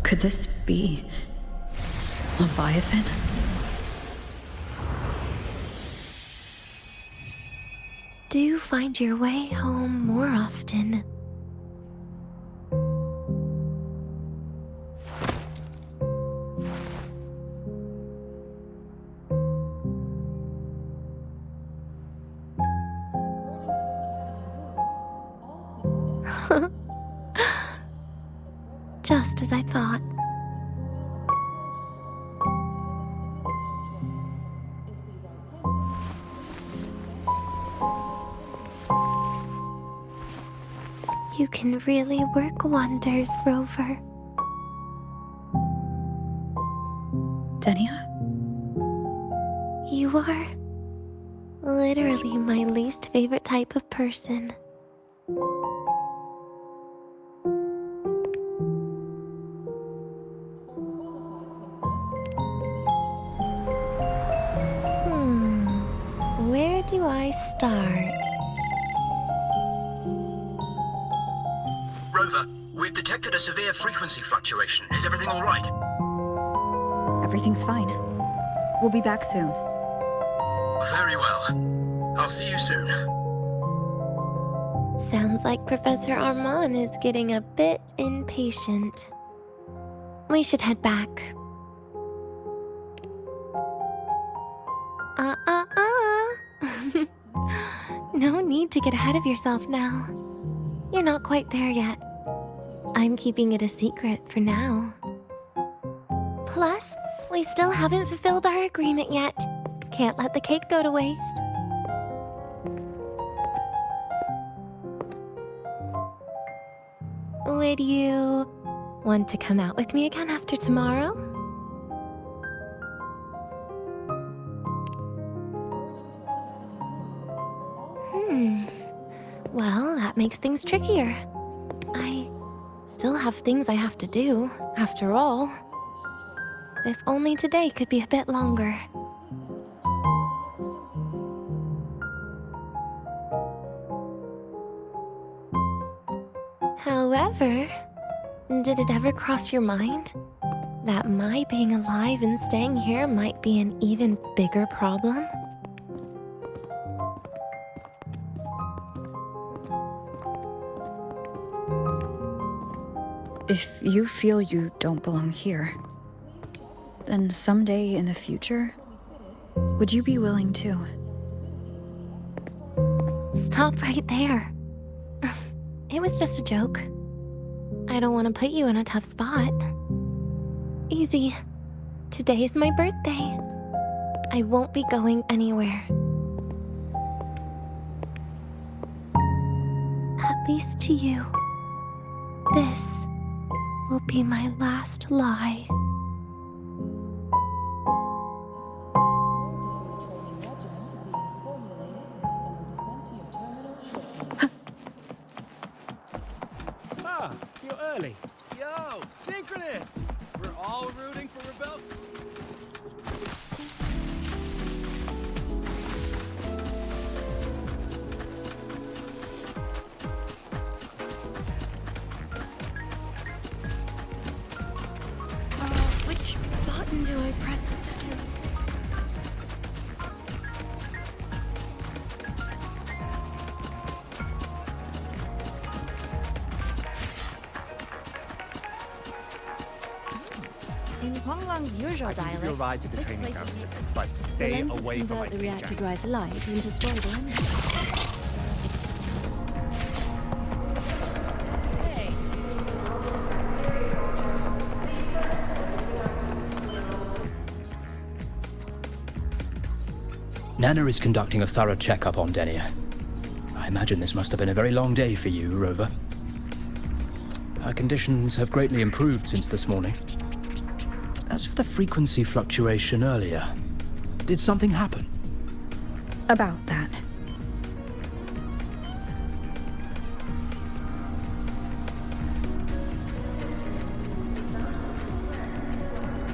Could this be Leviathan?
Do you find your way home more often? Just as I thought. You can really work wonders, Rover.
Denia?
You are literally my least favorite type of person. Where do I start?
Rover, we've detected a severe frequency fluctuation. Is everything all right?
Everything's fine. We'll be back soon.
Very well. I'll see you soon.
Sounds like Professor Armand is getting a bit impatient. We should head back. No need to get ahead of yourself now. You're not quite there yet. I'm keeping it a secret for now. Plus, we still haven't fulfilled our agreement yet. Can't let the cake go to waste. Would you want to come out with me again after tomorrow? Well, that makes things trickier. I still have things I have to do, after all. If only today could be a bit longer. However, did it ever cross your mind that my being alive and staying here might be an even bigger problem?
If you feel you don't belong here, then someday in the future, would you be willing to?
Stop right there. It was just a joke. I don't want to put you in a tough spot. Easy. Today is my birthday. I won't be going anywhere. At least to you. This will be my last lie.
Ah, you're early.
Yo, synchronist! We're all rooting for Rebel.
Which button do I press to set him?
In Huanglang's usual
Give your
dialect,
ride to the
this
training
place
grounds,
is
but
the
stay
lenses
away from my
convert the
seat
reactor
jack.
drive light into stored energy. Hey.
Nana is conducting a thorough checkup on Denia. I imagine this must have been a very long day for you, Rover. Her conditions have greatly improved since this morning. As for the frequency fluctuation earlier, did something happen?
About that.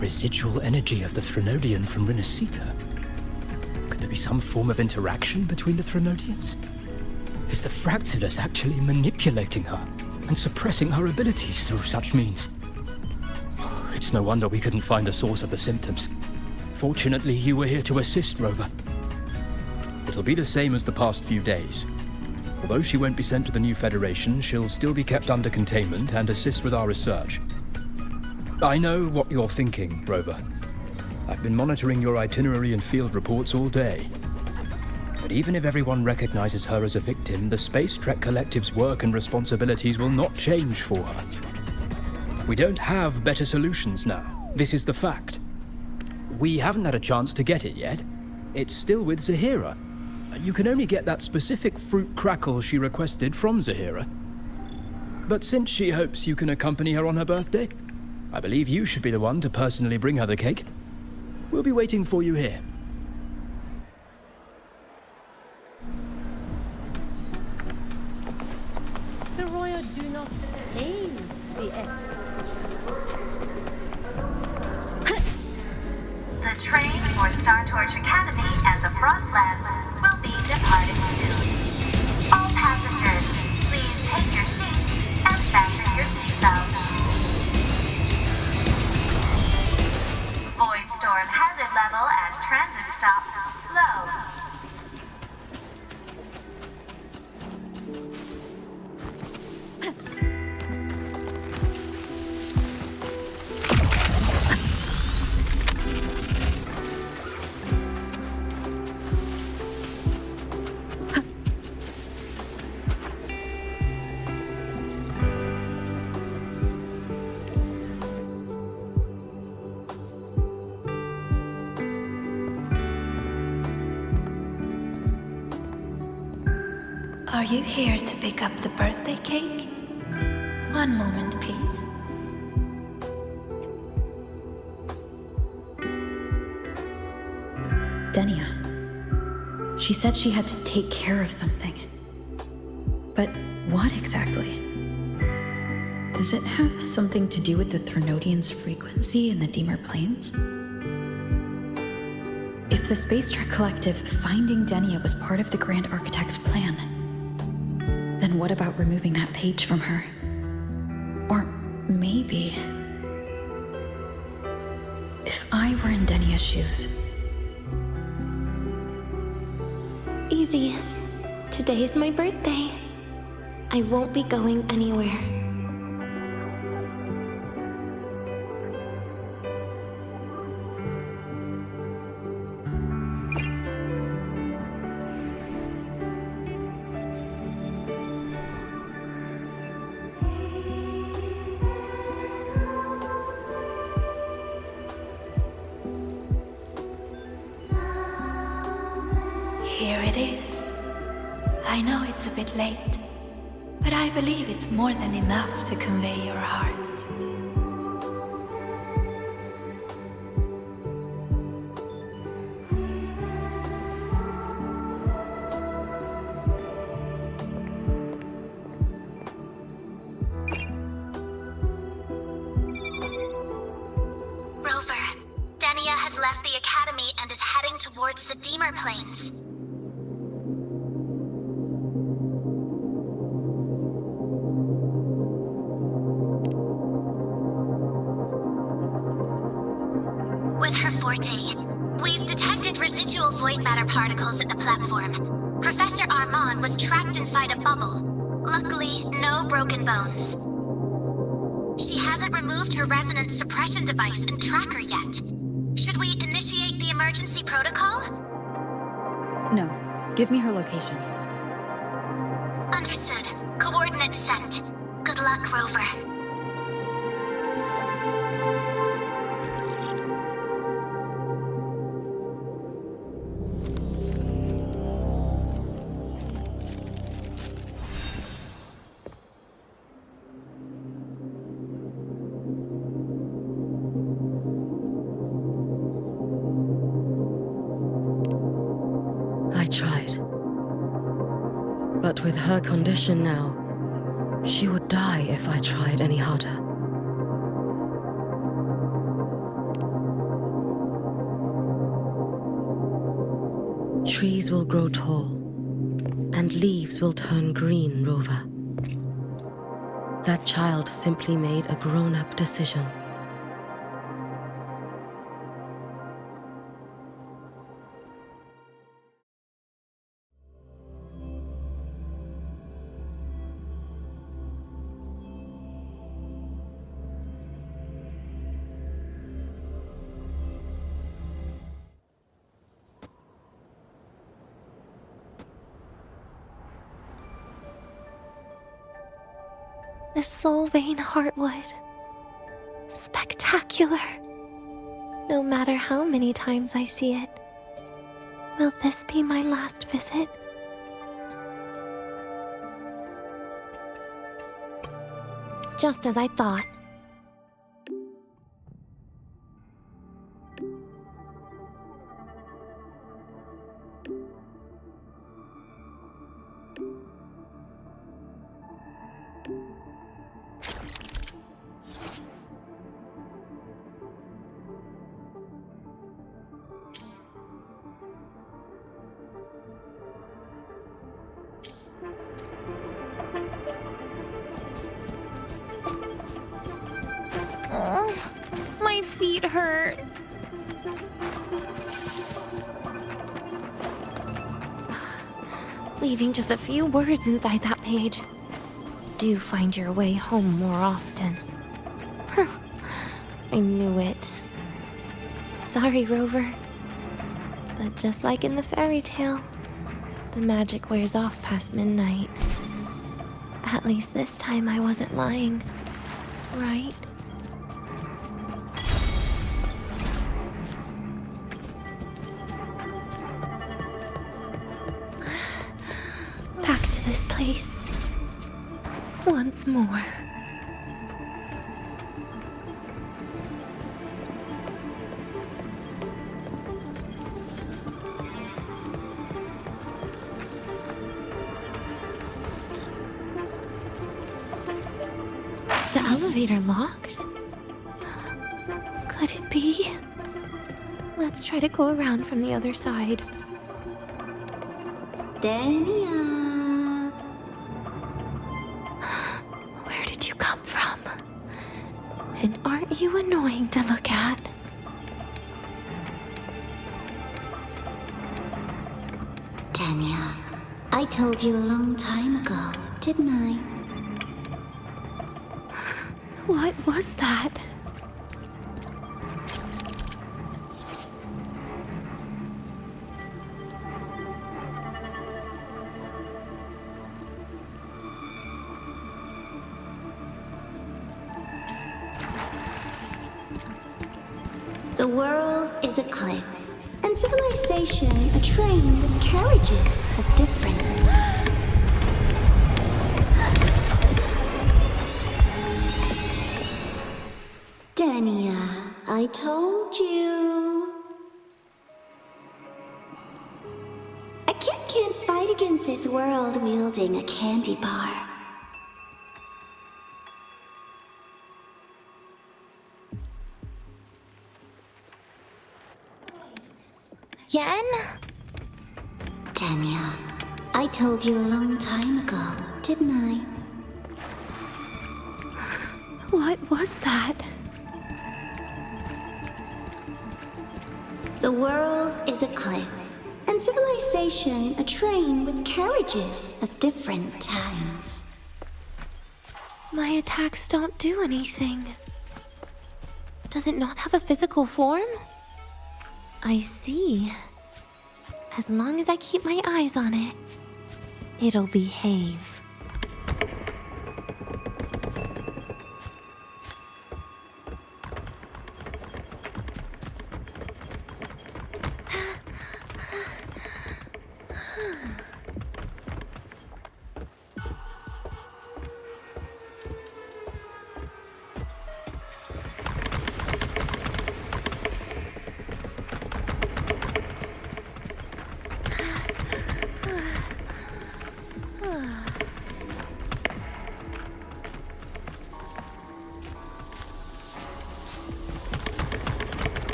Residual energy of the Threnodian from Renacita? Could there be some form of interaction between the Threnodians? Is the Fractidus actually manipulating her and suppressing her abilities through such means? It's no wonder we couldn't find the source of the symptoms. Fortunately, you were here to assist, Rover. It'll be the same as the past few days. Although she won't be sent to the new Federation, she'll still be kept under containment and assist with our research. I know what you're thinking, Rover. I've been monitoring your itinerary and field reports all day. But even if everyone recognizes her as a victim, the Space Trek Collective's work and responsibilities will not change for her. We don't have better solutions now. This is the fact. We haven't had a chance to get it yet. It's still with Zahira. You can only get that specific fruit crackle she requested from Zahira. But since she hopes you can accompany her on her birthday, I believe you should be the one to personally bring her the cake. We'll be waiting for you here.
The Royal do not tame the X.
The train for Star Torch Academy and the Frostlands will be departing soon. All passengers, please take your seats and fasten your seatbelts. Void storm hazard level at transit stop low.
Are you here to pick up the birthday cake? One moment, please.
Denia. She said she had to take care of something. But what exactly? Does it have something to do with the Threnodian's frequency in the Deemer Plains? If the Space Trek Collective finding Denia was part of the Grand Architect's plan, then what about removing that page from her? Or maybe... if I were in Denia's shoes...
Easy. Today's my birthday. I won't be going anywhere.
Here it is. I know it's a bit late, but I believe it's more than enough to convey your heart.
Rover, Denia has left the Academy and is heading towards the Deemer Plains. With her forte, we've detected residual void matter particles at the platform. Professor Armand was trapped inside a bubble. Luckily, no broken bones. She hasn't removed her resonance suppression device and tracker yet. Should we initiate the emergency protocol?
No. Give me her location.
Understood. Coordinates sent. Good luck, Rover.
I tried. But with her condition now, she would die if I tried any harder. Trees will grow tall, and leaves will turn green, Rover. That child simply made a grown-up decision.
The Solvane Heartwood. Spectacular. No matter how many times I see it. Will this be my last visit? Just as I thought. My feet hurt. Leaving just a few words inside that page. Do find your way home more often. I knew it. Sorry, Rover. But just like in the fairy tale, the magic wears off past midnight. At least this time I wasn't lying, right? Back to this place. Once more. Is the elevator locked? Could it be? Let's try to go around from the other side.
Dania.
Where did you come from? And aren't you annoying to look at?
Dania, I told you a long time ago, didn't I?
What was that?
The world is a cliff, and civilization a train with carriages of different. Dania, I told you. A kid can't fight against this world wielding a candy bar.
Yen?
Dania, I told you a long time ago, didn't I?
What was that?
The world is a cliff, and civilization a train with carriages of different times.
My attacks don't do anything. Does it not have a physical form? I see. As long as I keep my eyes on it, it'll behave.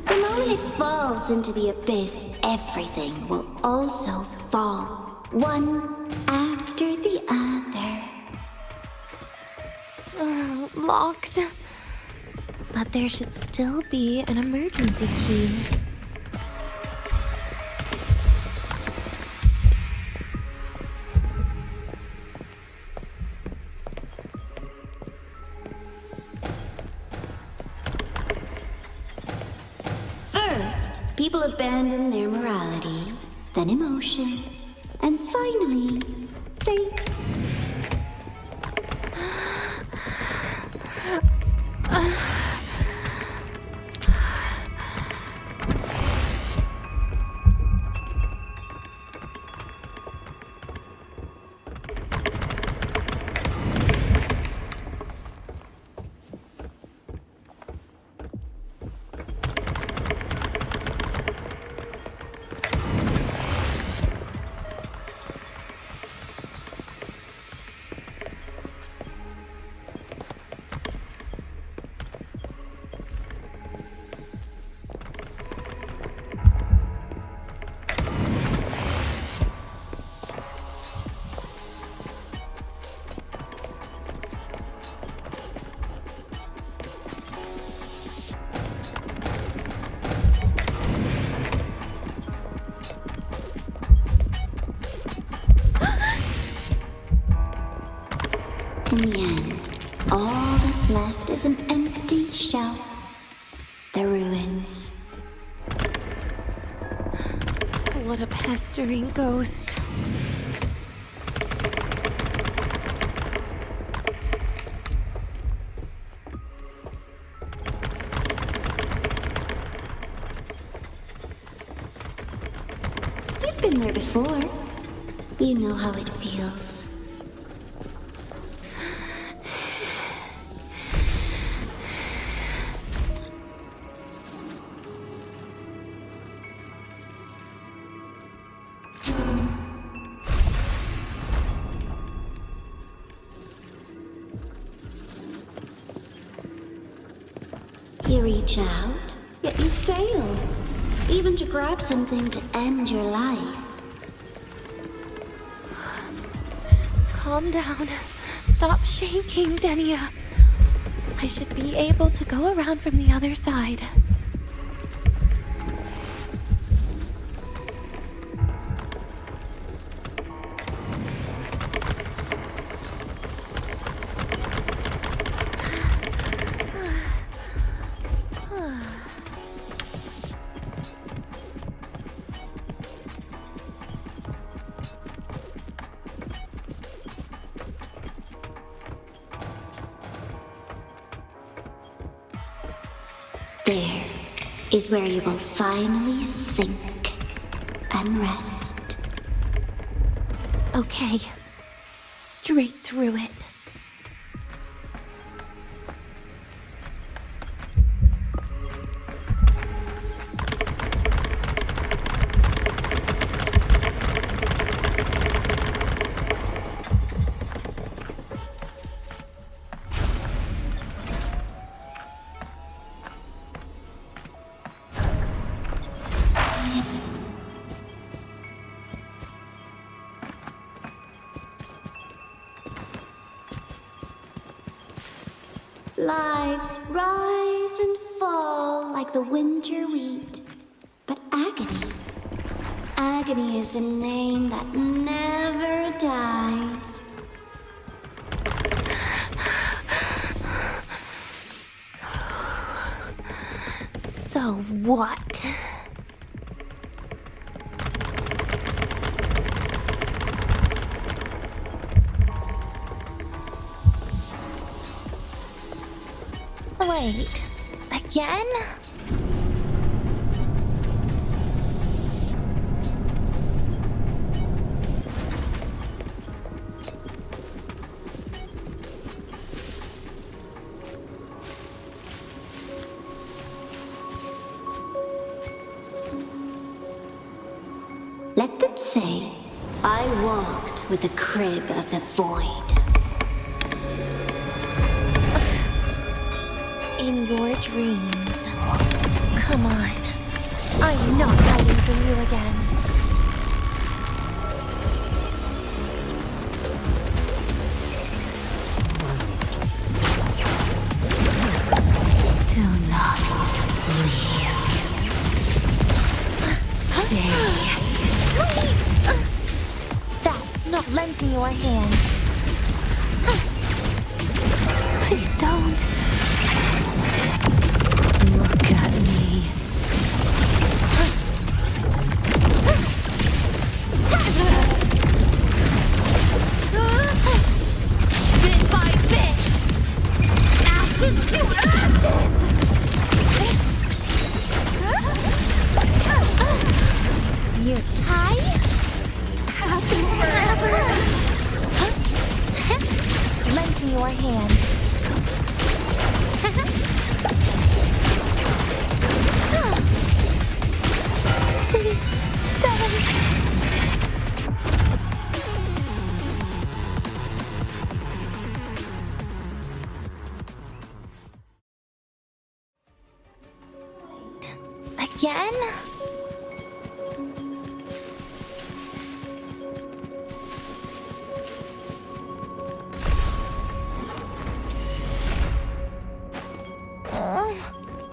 When it falls into the abyss, everything will also fall, one after the other.
Locked. But there should still be an emergency key.
First, people abandon their morality, then emotions, and finally, faith. In the end, all that's left is an empty shell. The ruins.
What a pestering ghost.
You've been there before. You know how it feels. You reach out, yet you fail. Even to grab something to end your life.
Calm down. Stop shaking, Denia. I should be able to go around from the other side.
There is where you will finally sink and rest.
Okay. Straight through it.
Lives rise and fall like the winter wheat. But agony, agony is the name that never dies.
So what? Wait, again?
Let them say, I walked with the crib of the void.
In your dreams. Come on. I'm not hiding from you again.
Do not leave. Stay.
That's not lend me your hand. Please don't.
Look at me.
Bit by bit. Ashes to ashes. You're tied? Happy forever. Lend me your hand. Please, don't. Again?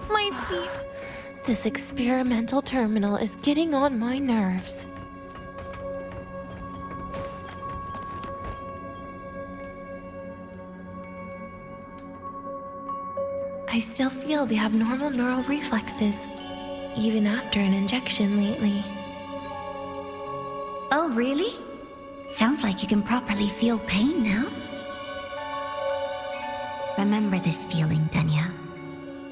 My feet. This experimental terminal is getting on my nerves. I still feel the abnormal neural reflexes, even after an injection lately.
Oh, really? Sounds like you can properly feel pain now. Remember this feeling, Denia.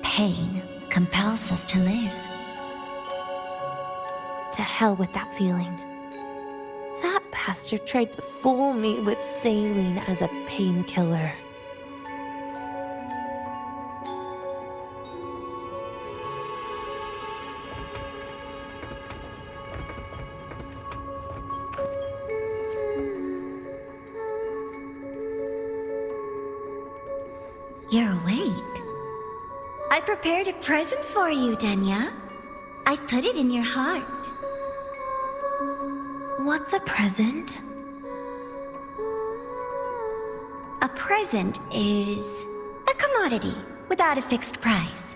Pain compels us to live.
To hell with that feeling. That bastard tried to fool me with saline as a painkiller.
You're awake. I prepared a present for you, Denya. I put it in your heart.
What's a present?
A present is a commodity without a fixed price.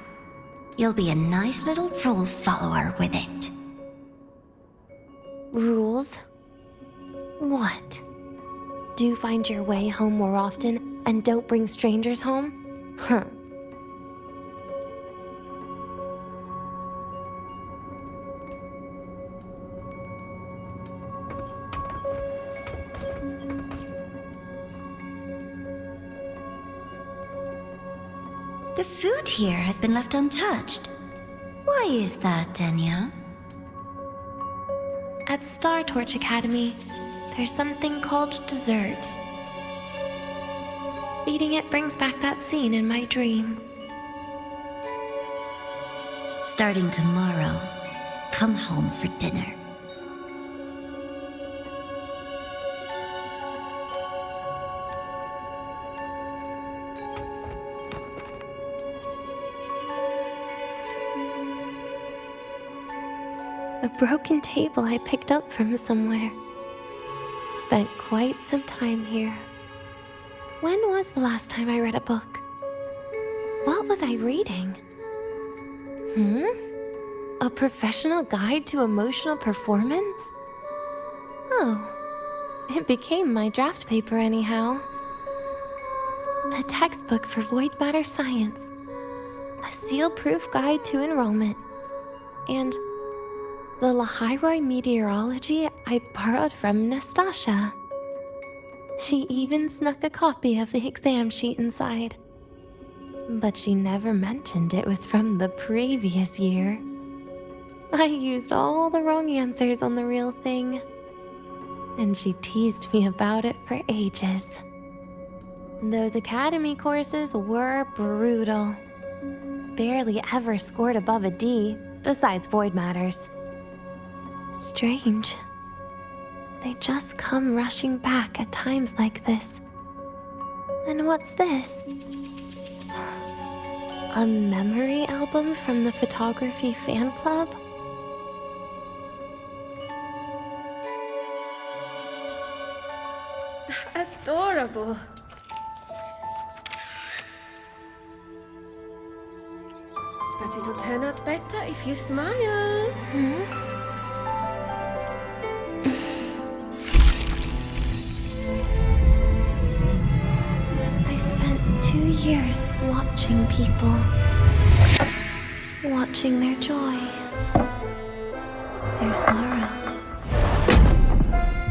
You'll be a nice little rule follower with it.
Rules? What? Do find your way home more often and don't bring strangers home? Huh.
The food here has been left untouched. Why is that, Denya?
At Star Torch Academy, there's something called dessert. Eating it brings back that scene in my dream.
Starting tomorrow, come home for dinner.
A broken table I picked up from somewhere. Spent quite some time here. When was the last time I read a book? What was I reading? A professional guide to emotional performance? Oh, it became my draft paper anyhow. A textbook for void matter science. A seal-proof guide to enrollment. And the Lahiroi meteorology I borrowed from Nastasha. She even snuck a copy of the exam sheet inside. But she never mentioned it was from the previous year. I used all the wrong answers on the real thing. And she teased me about it for ages. Those academy courses were brutal. Barely ever scored above a D, besides void matters. Strange. They just come rushing back at times like this. And what's this? A memory album from the photography fan club?
Adorable. But it'll turn out better if you smile.
I spent 2 years watching people. Watching their joy. Their sorrow.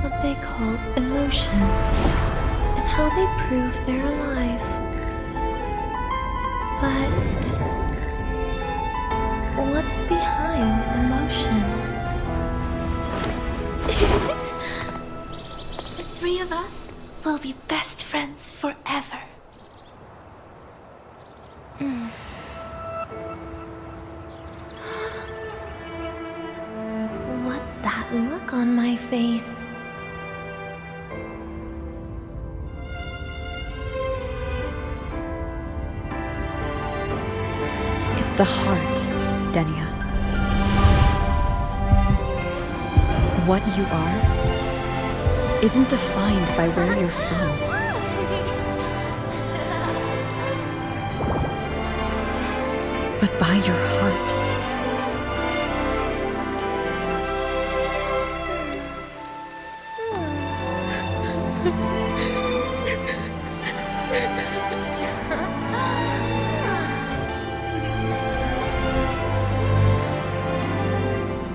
What they call emotion is how they prove they're alive. But what's behind emotion?
The three of us will be best friends forever.
What's that look on my face?
It's the heart, Denya. What you are isn't defined by where you're from. But by your heart.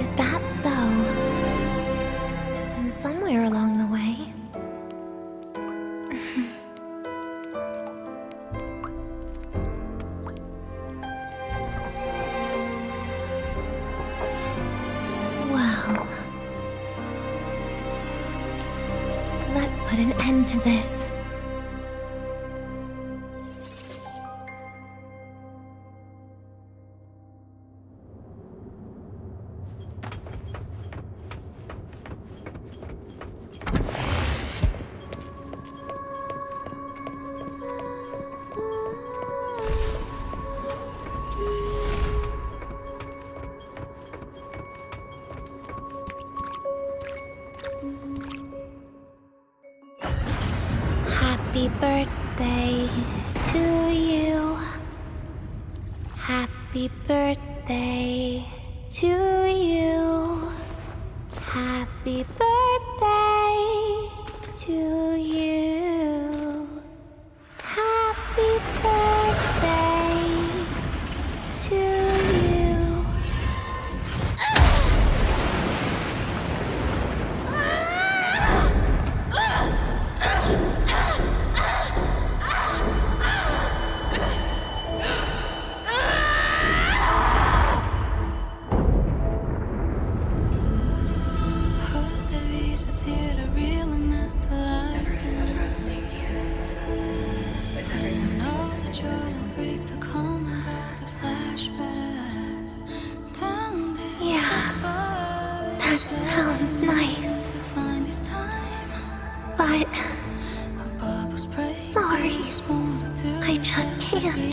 Is that so? Then somewhere along the way. Well, let's put an end to this. Happy birthday to you. Happy birthday to you. Happy birthday to you. Happy birthday to you. But sorry, I just can't.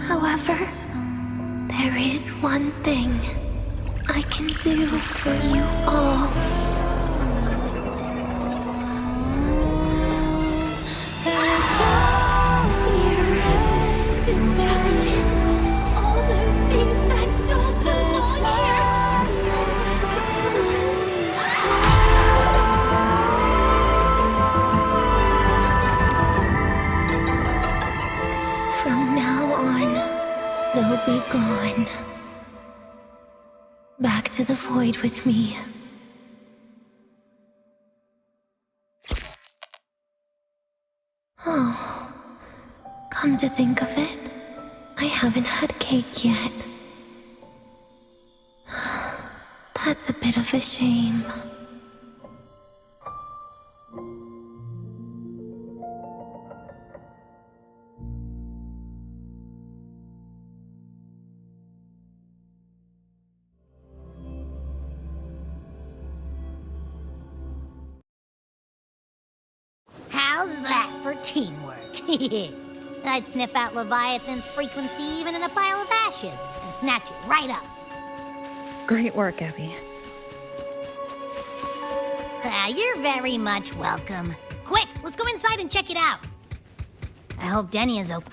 However, there is one thing I can do for you all. Fear, destruction, all those things that don't belong here. From now on, they'll be gone. Back to the void with me. Oh, come to think of it, I haven't had cake yet. That's a bit of a shame.
How's that for teamwork? I'd sniff out Leviathan's frequency even in a pile of ashes and snatch it right up.
Great work, Abby.
You're very much welcome. Quick, let's go inside and check it out. I hope Denya's open.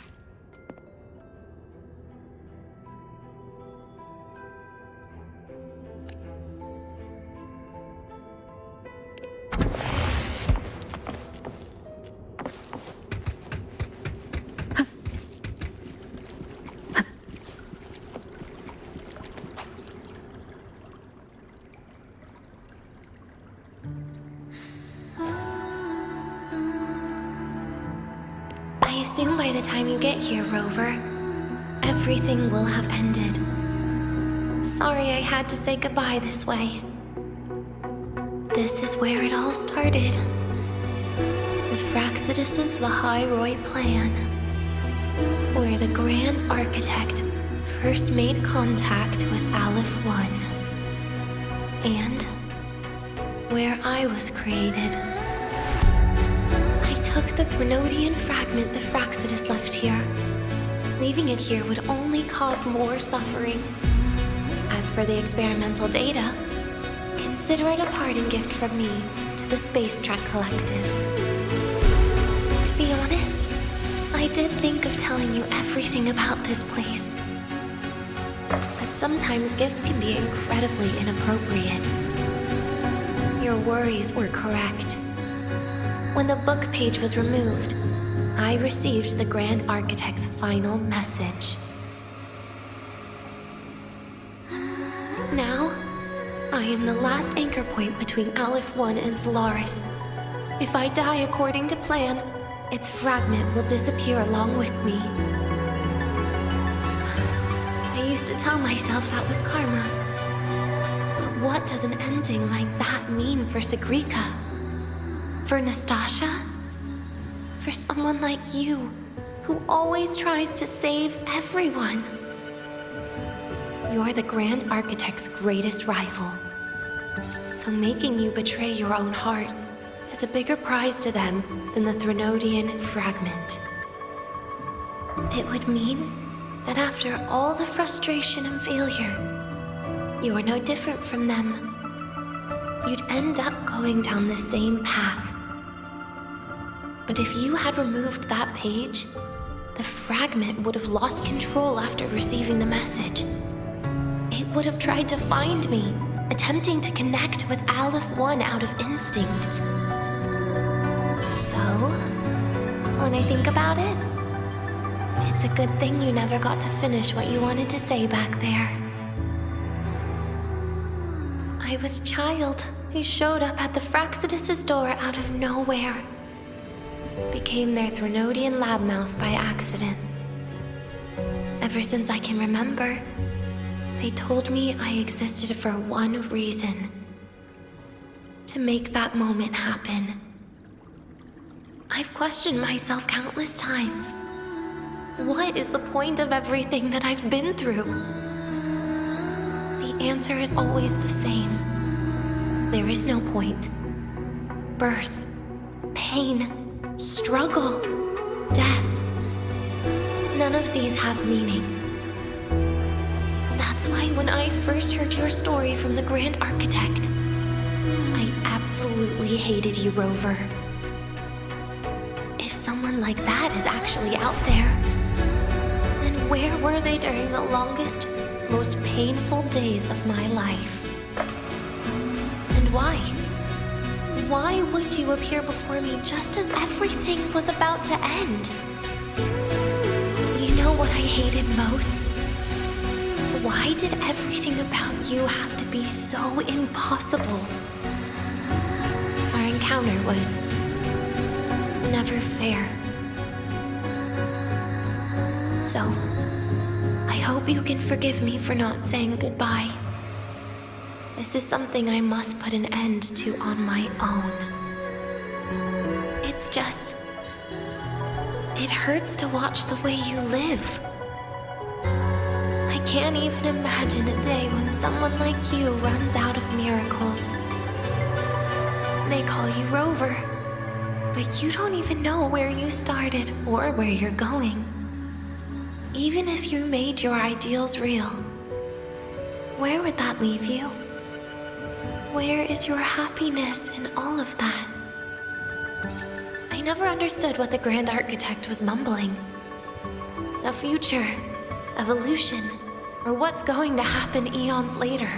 I assume by the time you get here, Rover, everything will have ended. Sorry I had to say goodbye this way. This is where it all started. The Fraxidus' Lahairoi plan, where the Grand Architect first made contact with Aleph 1, and where I was created. I took the Threnodian fragment the Fraxidus left here. Leaving it here would only cause more suffering. As for the experimental data, consider it a parting gift from me to the Space Trek Collective. To be honest, I did think of telling you everything about this place. But sometimes gifts can be incredibly inappropriate. Your worries were correct. When the book page was removed, I received the Grand Architect's final message. Now, I am the last anchor point between Aleph 1 and Solaris. If I die according to plan, its fragment will disappear along with me. I used to tell myself that was karma. But what does an ending like that mean for Segrika? For Nastasha? For someone like you, who always tries to save everyone? You're the Grand Architect's greatest rival. So making you betray your own heart is a bigger prize to them than the Threnodian fragment. It would mean that after all the frustration and failure, you are no different from them. you'd end up going down the same path. But if you had removed that page, the fragment would have lost control after receiving the message. It would have tried to find me, attempting to connect with Aleph 1 out of instinct. So, when I think about it, it's a good thing you never got to finish what you wanted to say back there. I was a child who showed up at the Fraxidus' door out of nowhere. Became their Threnodian lab mouse by accident. Ever since I can remember, they told me I existed for one reason. To make that moment happen. I've questioned myself countless times. What is the point of everything that I've been through? The answer is always the same. There is no point. Birth, pain, struggle, death. None of these have meaning. That's why when I first heard your story from the Grand Architect, I absolutely hated you, Rover. If someone like that is actually out there, then where were they during the longest, most painful days of my life? And why? Why would you appear before me just as everything was about to end? You know what I hated most? Why did everything about you have to be so impossible? Our encounter was never fair. So, I hope you can forgive me for not saying goodbye. This is something I must put an end to on my own. It's just... it hurts to watch the way you live. I can't even imagine a day when someone like you runs out of miracles. They call you Rover, but you don't even know where you started or where you're going. Even if you made your ideals real, where would that leave you? Where is your happiness in all of that? I never understood what the Grand Architect was mumbling. The future, evolution, or what's going to happen eons later.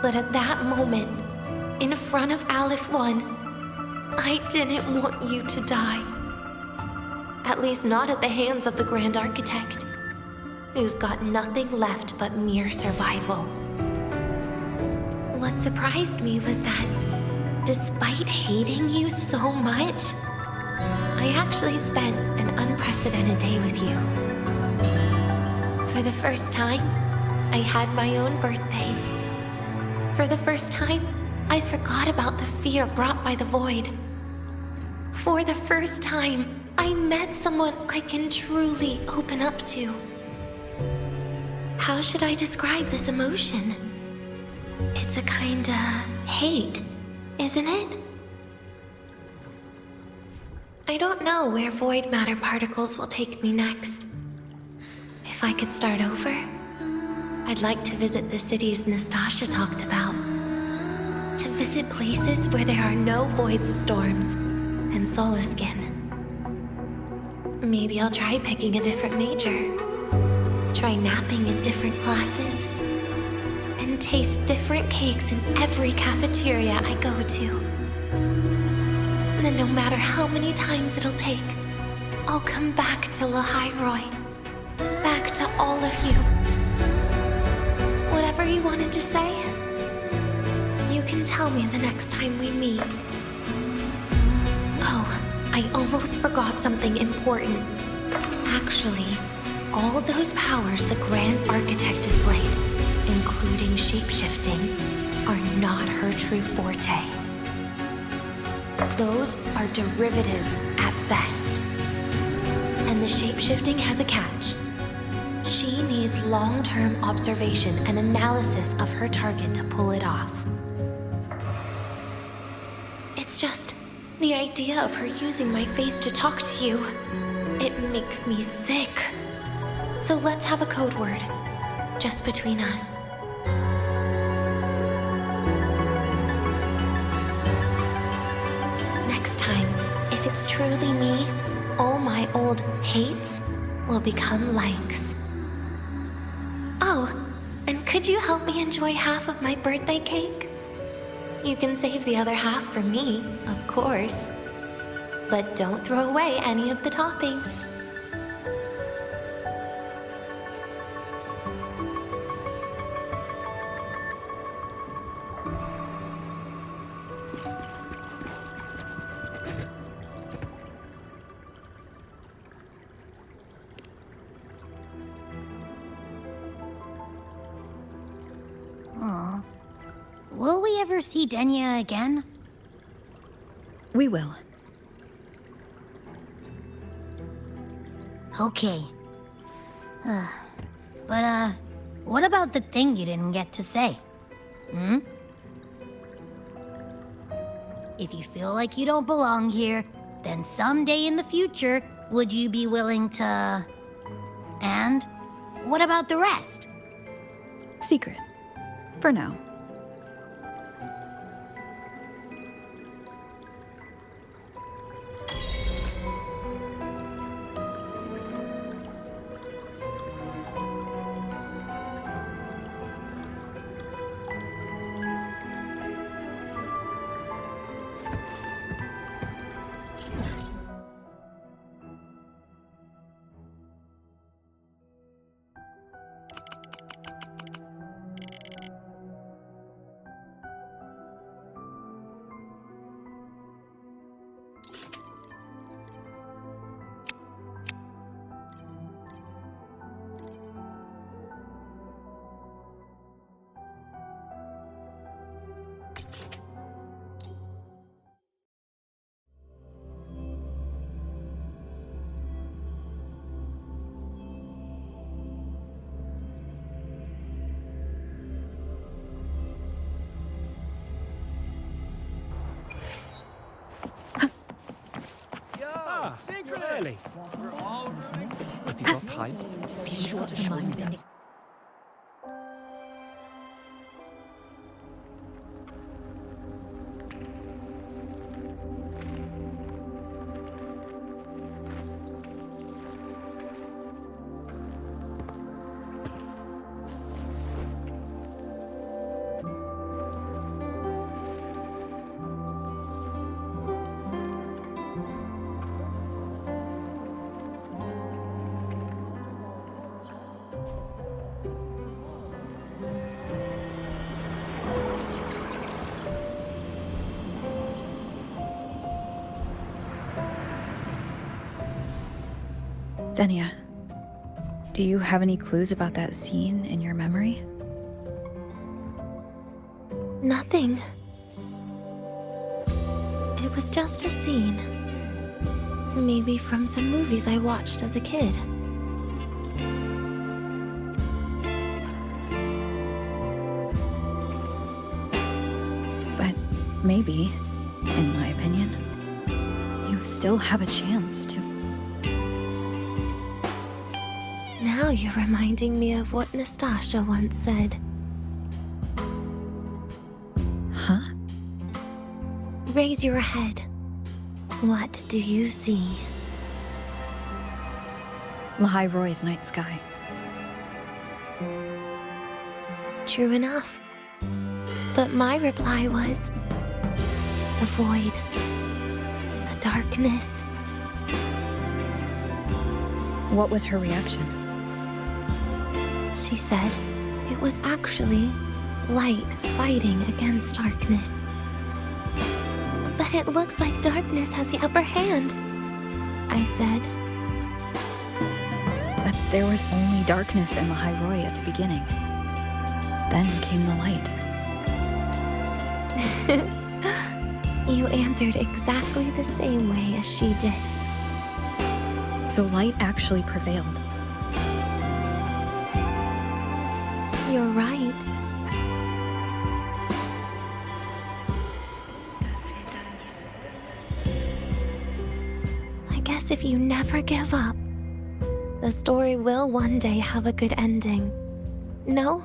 But at that moment, in front of Aleph 1, I didn't want you to die. At least not at the hands of the Grand Architect, who's got nothing left but mere survival. What surprised me was that, despite hating you so much, I actually spent an unprecedented day with you. For the first time, I had my own birthday. For the first time, I forgot about the fear brought by the void. For the first time, I met someone I can truly open up to. How should I describe this emotion? It's a kinda hate, isn't it? I don't know where void matter particles will take me next. If I could start over, I'd like to visit the cities Nastasha talked about. To visit places where there are no void storms and Solaskin. Maybe I'll try picking a different major. Try napping in different classes. And taste different cakes in every cafeteria I go to. And then no matter how many times it'll take, I'll come back to Lahairoi. Back to all of you. Whatever you wanted to say, you can tell me the next time we meet. Oh, I almost forgot something important. Actually, all those powers the Grand Architect displayed, including shapeshifting, are not her true forte. Those are derivatives at best. And the shapeshifting has a catch. She needs long-term observation and analysis of her target to pull it off. It's just the idea of her using my face to talk to you. It makes me sick. So let's have a code word, just between us. is truly me, all my old hates will become likes. Oh, and could you help me enjoy half of my birthday cake? You can save the other half for me, of course. But don't throw away any of the toppings.
Aw. Will we ever see Denya again?
We will.
Okay. But, what about the thing you didn't get to say? Hmm? If you feel like you don't belong here, then someday in the future, would you be willing to... And what about the rest?
Secret. For now.
Really? We're all rooting. If you got time, be sure to show me that.
Denya, do you have any clues about that scene in your memory?
Nothing. It was just a scene. Maybe from some movies I watched as a kid.
But maybe, in my opinion, you still have a chance to...
Now you're reminding me of what Nastasha once said.
Huh?
Raise your head. What do you see?
Lahai Roy's night sky.
True enough. But my reply was... the void. The darkness.
What was her reaction?
She said it was actually light fighting against darkness. But it looks like darkness has the upper hand, I said.
But there was only darkness in Lahai Roy at the beginning. Then came the light.
You answered exactly the same way as she did.
So light actually prevailed.
You're right. I guess if you never give up, the story will one day have a good ending. No?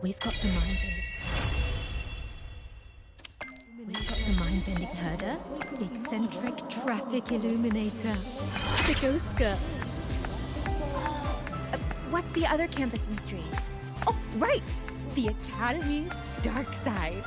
We've got the mind-bending herder, the eccentric traffic illuminator, the ghost girl. What's the other campus mystery? Oh, right! The Academy's dark side.